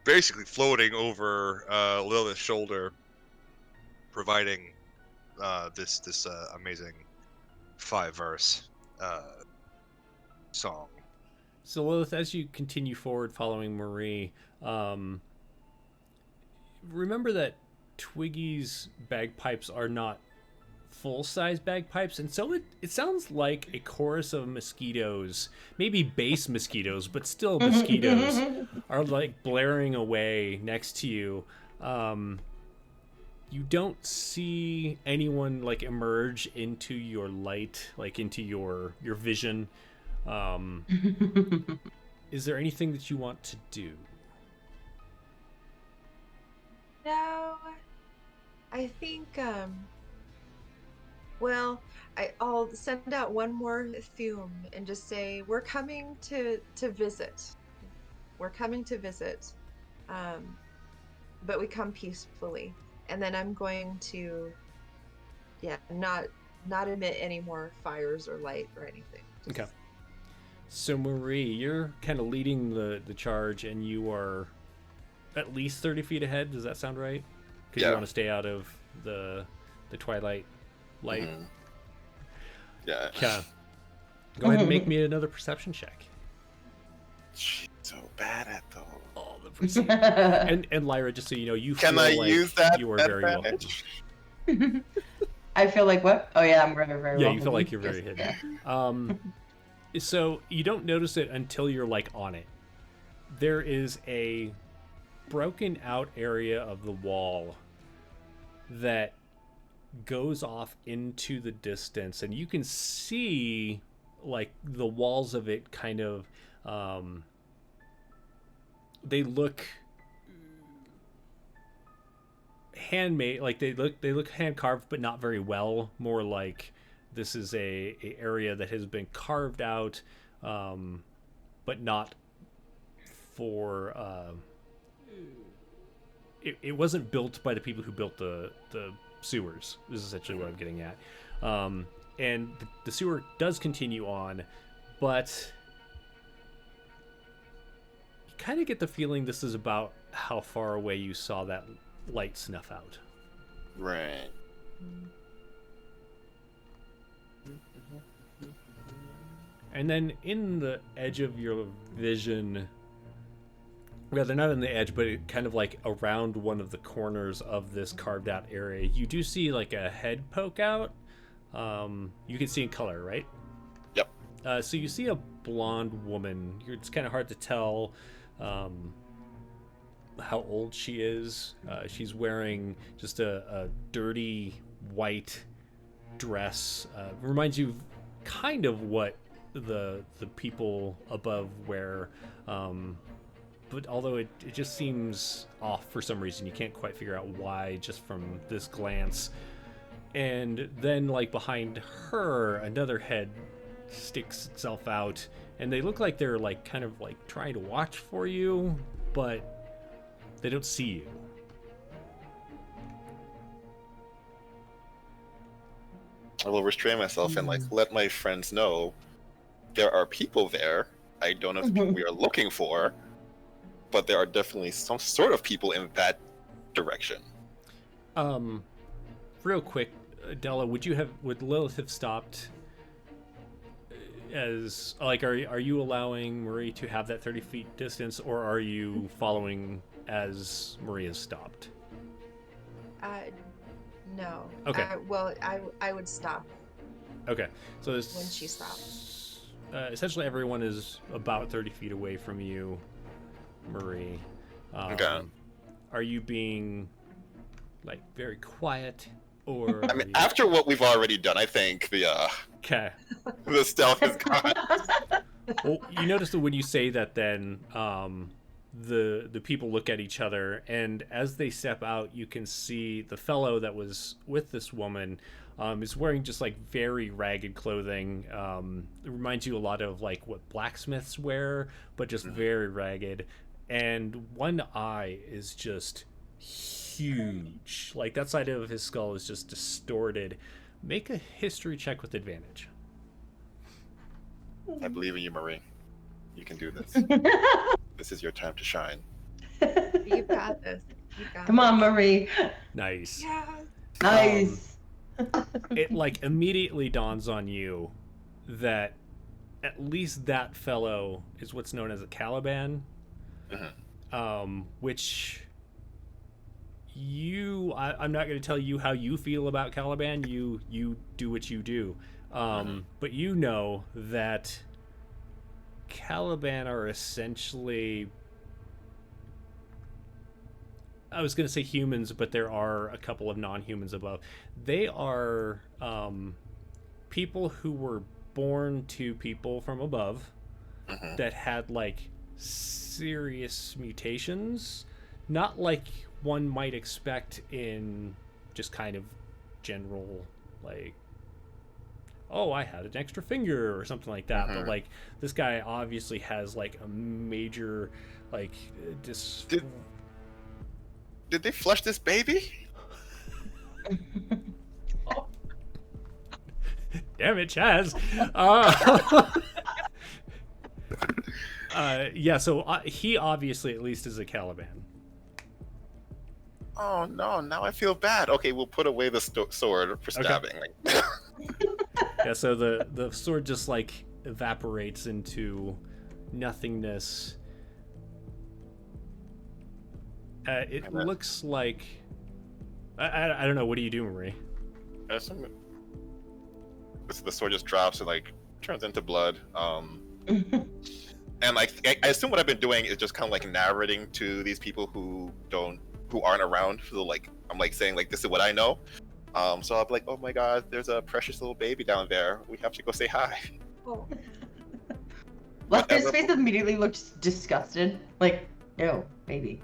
basically floating over Lilith's shoulder, providing this amazing 5-verse song. So Lilith, as you continue forward following Marie, remember that Twiggy's bagpipes are not full-size bagpipes, and so it sounds like a chorus of mosquitoes, maybe bass mosquitoes, but still mosquitoes, are like blaring away next to you. You don't see anyone like emerge into your light, like into your vision. Is there anything that you want to do? No, I think well, I'll send out one more Thume and just say we're coming to visit. We're coming to visit, but we come peacefully. And then I'm going to, not emit any more fires or light or anything. Okay. So Marie, you're kind of leading the charge, and you are at least 30 feet ahead. Does that sound right? Because you want to stay out of the twilight light. Mhm. Yeah. Okay. Go ahead and make me another perception check. She's so bad at those. Oh, the perception. and Lyra, just so you know, you Can feel I like use that you are very well. advantage? I feel like what? Oh yeah, I'm very, very well. Yeah, you feel like you're very Yes. hidden. So you don't notice it until you're like on it. There is a broken out area of the wall that goes off into the distance, and you can see like the walls of it kind of they look handmade, like they look hand carved, but not very well. More like this is a area that has been carved out, but not for it wasn't built by the people who built the sewers. This is essentially what I'm getting at. And the sewer does continue on, but you kind of get the feeling this is about how far away you saw that light snuff out. Right. And then in the edge of your vision, rather not in the edge, but it kind of like around one of the corners of this carved out area, you do see like a head poke out. You can see in color, right? Yep. So you see a blonde woman. It's kind of hard to tell. how old she is. She's wearing just a dirty white dress. Reminds you kind of what the people above wear, but although it just seems off for some reason. You can't quite figure out why just from this glance. And then, like, behind her, another head sticks itself out, and they look like they're, like, kind of, like, trying to watch for you, but they don't see you. I will restrain myself and, like, let my friends know there are people there. I don't know if people we are looking for, but there are definitely some sort of people in that direction. Real quick, Della, would Lilith have stopped as, like, are you allowing Marie to have that 30 feet distance, or are you following as Marie has stopped? No. Okay. I would stop. Okay. So this, when she stops. Essentially everyone is about 30 feet away from you, Marie. Okay. Are you being, like, very quiet? Or I mean, after what we've already done, I think the stealth is gone. Well, you notice that when you say that, then the people look at each other, and as they step out, you can see the fellow that was with this woman is wearing just, like, very ragged clothing. It reminds you a lot of, like, what blacksmiths wear, but just very ragged. And one eye is just huge. Like, that side of his skull is just distorted. Make a history check with advantage. I believe in you, Marie. You can do this. This is your time to shine. You got this. Come on, Marie. Nice. Yeah. Nice. It, like, immediately dawns on you that at least that fellow is what's known as a Caliban, which I'm not going to tell you how you feel about Caliban. You do what you do. But you know that Caliban are essentially, I was going to say humans, but there are a couple of non-humans above. They are people who were born to people from above that had, like, serious mutations. Not like one might expect in just kind of general, like, oh, I had an extra finger or something like that. But, like, this guy obviously has, like, a major, like, Did they flush this baby? Damn it, Chaz. Yeah, so he obviously at least is a Caliban. Oh no, now I feel bad. Okay, we'll put away the sword for stabbing. Okay. Yeah, so the sword just, like, evaporates into nothingness. It looks like, I don't know, what do you do, Marie? The sword just drops and, like, turns into blood. And, like, I assume what I've been doing is just kind of, like, narrating to these people who aren't around. So, like, I'm, like, saying, like, this is what I know. So I'll be like, oh my god, there's a precious little baby down there. We have to go say hi. Oh. Well, his face immediately looked disgusted. Like, ew, baby.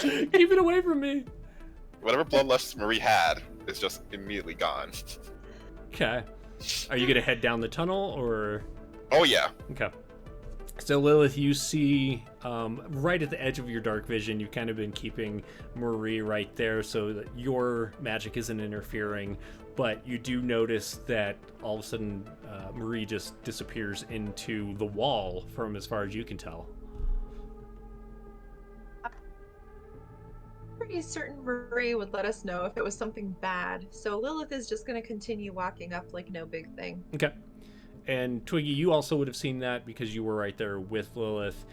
Keep it away from me. Whatever bloodlust Marie had is just immediately gone. Okay. Are you gonna head down the tunnel, or? Oh yeah. Okay. So Lilith, you see right at the edge of your dark vision, you've kind of been keeping Marie right there so that your magic isn't interfering, but you do notice that all of a sudden Marie just disappears into the wall from as far as you can tell. Pretty certain Marie would let us know if it was something bad. So Lilith is just going to continue walking up like no big thing. Okay. And Twiggy, you also would have seen that because you were right there with Lilith.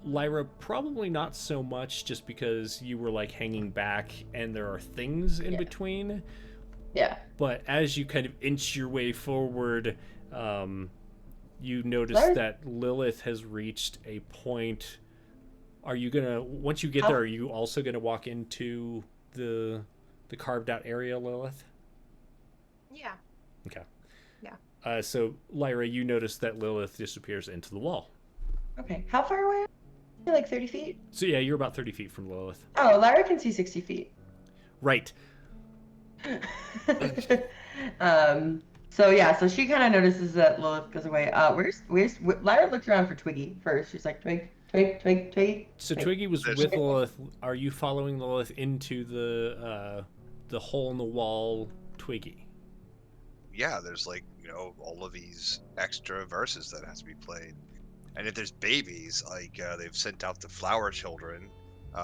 Lyra, probably not so much, just because you were, like, hanging back and there are things in between. Yeah. But as you kind of inch your way forward, you notice that Lilith has reached a point Are you gonna once you get there? Are you also gonna walk into the carved out area, Lilith? Yeah. Okay. Yeah. So Lyra, you notice that Lilith disappears into the wall. Okay. How far away? Like 30 feet? So yeah, you're about 30 feet from Lilith. Oh, Lyra can see 60 feet. Right. So yeah, so she kind of notices that Lilith goes away. Where's Lyra looked around for Twiggy first. She's like, Twiggy. So Twiggy was with Lilith. Are you following Lilith into the hole in the wall, Twiggy? Yeah, there's like, all of these extra verses that has to be played. And if there's babies, like they've sent out the flower children,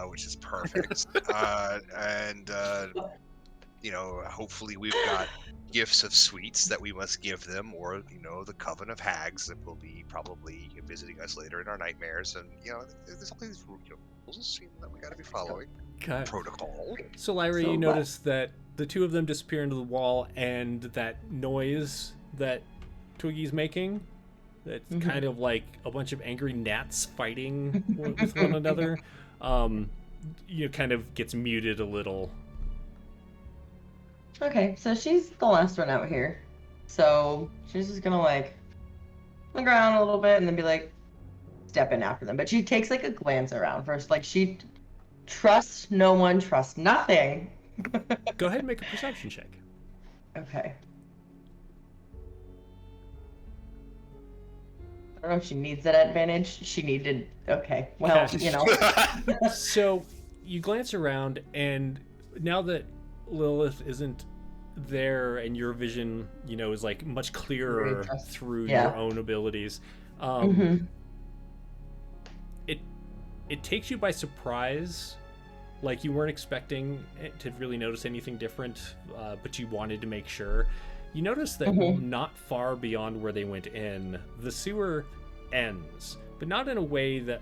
which is perfect. And hopefully we've got gifts of sweets that we must give them, or the coven of hags that will be probably visiting us later in our nightmares. And there's all these rules that we got to be following. Okay. Protocol. So Lyra, you notice that the two of them disappear into the wall, and that noise that Twiggy's making, that's kind of like a bunch of angry gnats fighting with one another, kind of gets muted a little. Okay, so she's the last one out here. So she's just gonna look around a little bit and then be like, step in after them. But she takes a glance around first. Like she trusts no one, trusts nothing. Go ahead and make a perception check. Okay. I don't know if she needs that advantage. She needed. Okay. Well, So you glance around, and now that Lilith isn't there and your vision, is much clearer through your own abilities, it takes you by surprise. Like you weren't expecting to really notice anything different, but you wanted to make sure. You notice that not far beyond where they went in, the sewer ends, but not in a way that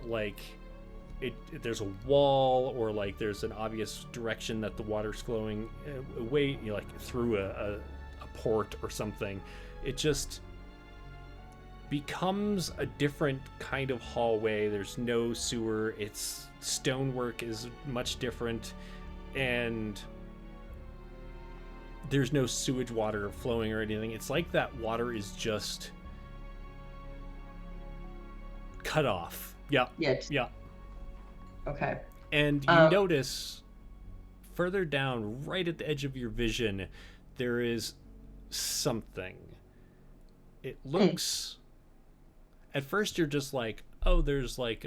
there's a wall or there's an obvious direction that the water's flowing away, through a port or something. It just becomes a different kind of hallway. There's no sewer. Its stonework is much different, and there's no sewage water flowing or anything. It's like that water is just cut off. Yeah. Okay. And you notice further down, right at the edge of your vision, there is something. It looks... At first you're just like, oh, there's a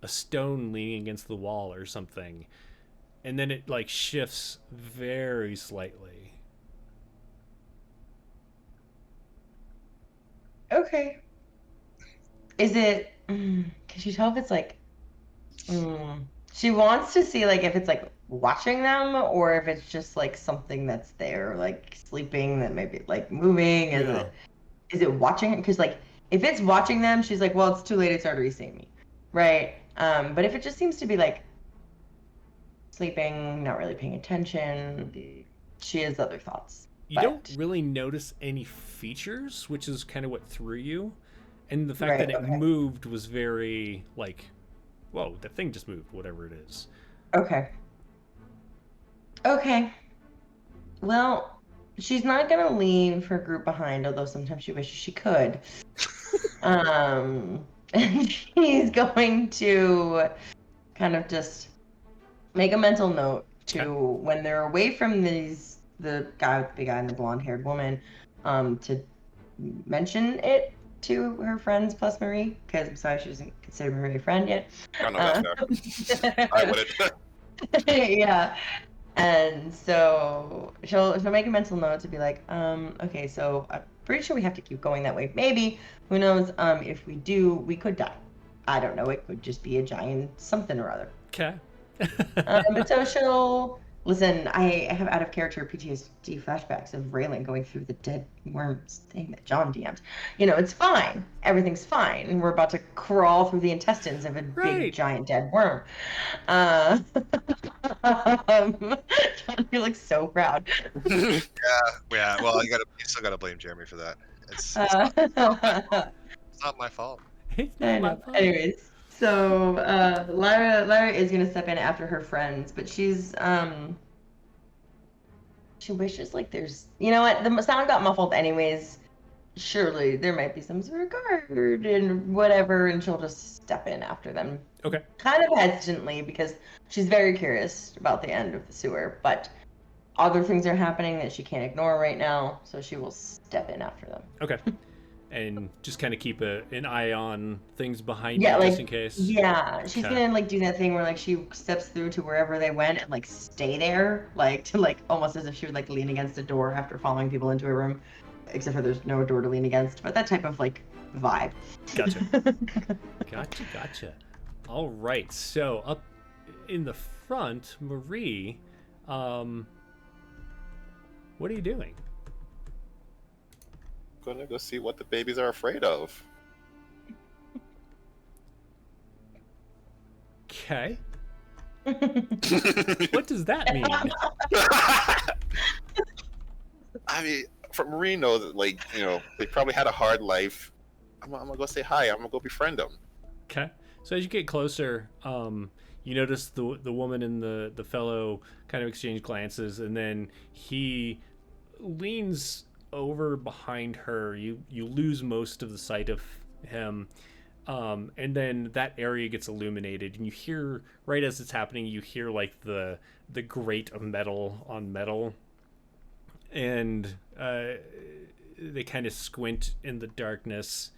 stone leaning against the wall or something. And then it shifts very slightly. Okay. Is it... Can you tell if it's she wants to see if it's watching them, or if it's just something that's there, sleeping, that maybe moving. Is it watching? Because if it's watching them, she's like, well, it's too late, it's already seeing me, right? But if it just seems to be sleeping, not really paying attention, she has other thoughts. You don't really notice any features, which is kind of what threw you. And the fact that it moved was very whoa, that thing just moved, whatever it is. Okay. Well, she's not going to leave her group behind, although sometimes she wishes she could. And she's going to kind of just make a mental note to, when they're away from the guy and the blonde-haired woman, to mention it to her friends plus Marie, because I'm sorry she doesn't consider Marie a friend yet. Oh, no, that's fair. I wouldn't. Yeah. And so she'll make a mental note to be like, okay, so I'm pretty sure we have to keep going that way. Maybe, who knows, if we do, we could die. I don't know, it could just be a giant something or other. Okay. But so she'll... Listen, I have out-of-character PTSD flashbacks of Raylan going through the dead worms thing that John DM'd. It's fine. Everything's fine. And we're about to crawl through the intestines of a big, giant dead worm. John, you look so proud. Yeah. Well, you still gotta blame Jeremy for that. It's not my fault. It's not my fault. Anyways, So Lyra is gonna step in after her friends, but she wishes like there's, you know what, the sound got muffled anyways. Surely there might be some sort of guard and whatever, and she'll just step in after them. Okay. Kind of hesitantly because she's very curious about the end of the sewer, but other things are happening that she can't ignore right now, so she will step in after them. Okay. And just kind of keep an eye on things behind Yeah, you like, just in case. Yeah, she's Okay. gonna like do that thing where like she steps through to wherever they went and like stay there, like to like almost as if she would like lean against a door after following people into a room, except for there's no door to lean against, but that type of like vibe. Gotcha. All right. So up in the front, Marie, what are you doing? Gonna go see what the babies are afraid of. Okay. What does that mean? I mean, from Marie knows that, like, you know, they probably had a hard life. I'm gonna go say hi. I'm gonna go befriend them. Okay. So as you get closer, you notice the woman and the fellow kind of exchange glances, and then he leans over behind her. You lose most of the sight of him, and then that area gets illuminated, and you hear, right as it's happening, you hear like the grate of metal on metal, and they kind of squint in the darkness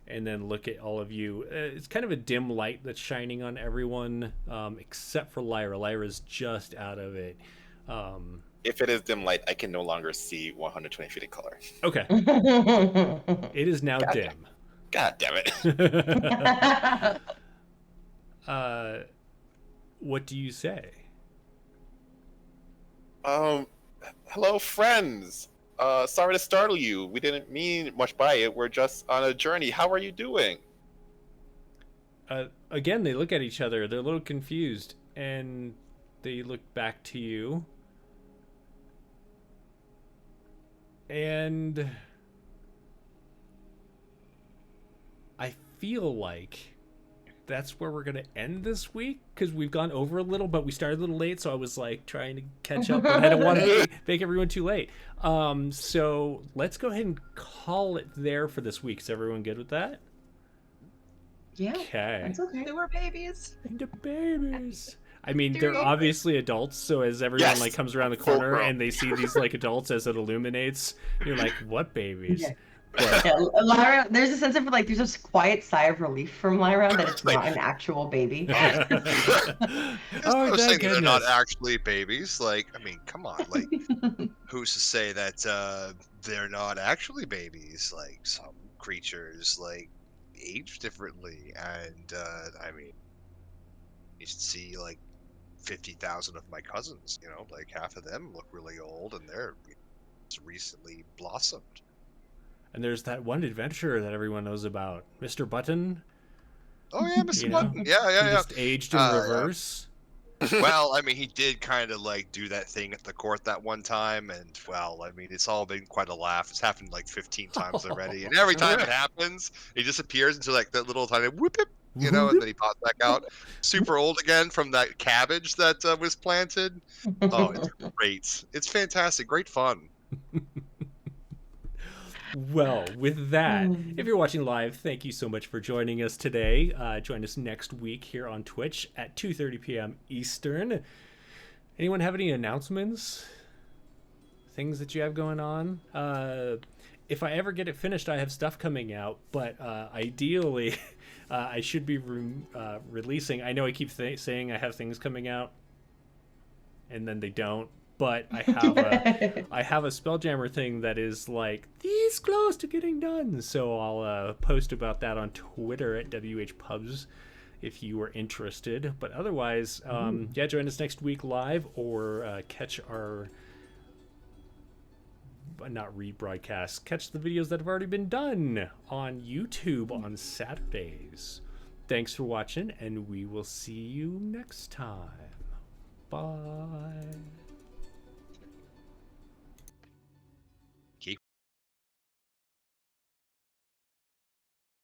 and then look at all of you. It's kind of a dim light that's shining on everyone, except for Lyra. Lyra's just out of it. If it is dim light, I can no longer see 120 feet in color. Okay. It is now dim. God damn it. What do you say? Hello, friends. Sorry to startle you. We didn't mean much by it. We're just on a journey. How are you doing? Again, they look at each other. They're a little confused, and they look back to you. And I feel like that's where we're going to end this week, because we've gone over a little, but we started a little late, so I was like trying to catch up, but I don't want to make everyone too late. So let's go ahead and call it there for this week. Is everyone good with that? Yeah. Okay. That's okay. They were babies. The babies. I mean, They're they're babies. obviously adults, so as everyone Yes. like comes around the Full corner grown. and they see these like adults as it illuminates, you're like, what babies? Yeah. But Yeah, Lyra, there's a sense of like there's this quiet sigh of relief from Lyra that it's Like- not an actual baby. There's oh, no thank saying that they're not goodness. actually babies. Like, I mean, come on. Like, who's to say that they're not actually babies? Like, some creatures like age differently, and I mean, you should see like 50,000 of my cousins. You know, like half of them look really old, and they're just recently blossomed. And there's that one adventurer that everyone knows about, Mr. Button. Oh yeah, Mr. You know, Button. Yeah, He yeah, yeah. just aged in Yeah. reverse. Well, I mean, he did kind of like do that thing at the court that one time, and well, I mean, it's all been quite a laugh. It's happened like 15 times already, and every time it happens, he disappears into like that little tiny whoop, you know, and then he pops back out, super old again from that cabbage that was planted. Oh, it's great! It's fantastic, great fun. Well, with that, if you're watching live, thank you so much for joining us today. Join us next week here on Twitch at 2:30 p.m. Eastern. Anyone have any announcements? Things that you have going on? If I ever get it finished, I have stuff coming out, but ideally, I should be releasing. I know I keep saying I have things coming out, and then they don't. But I have a Spelljammer thing that is like this close to getting done. So I'll post about that on Twitter at WHPubs if you are interested. But otherwise, yeah, join us next week live or catch our not rebroadcast. Catch the videos that have already been done on YouTube on Saturdays. Thanks for watching, and we will see you next time. Bye.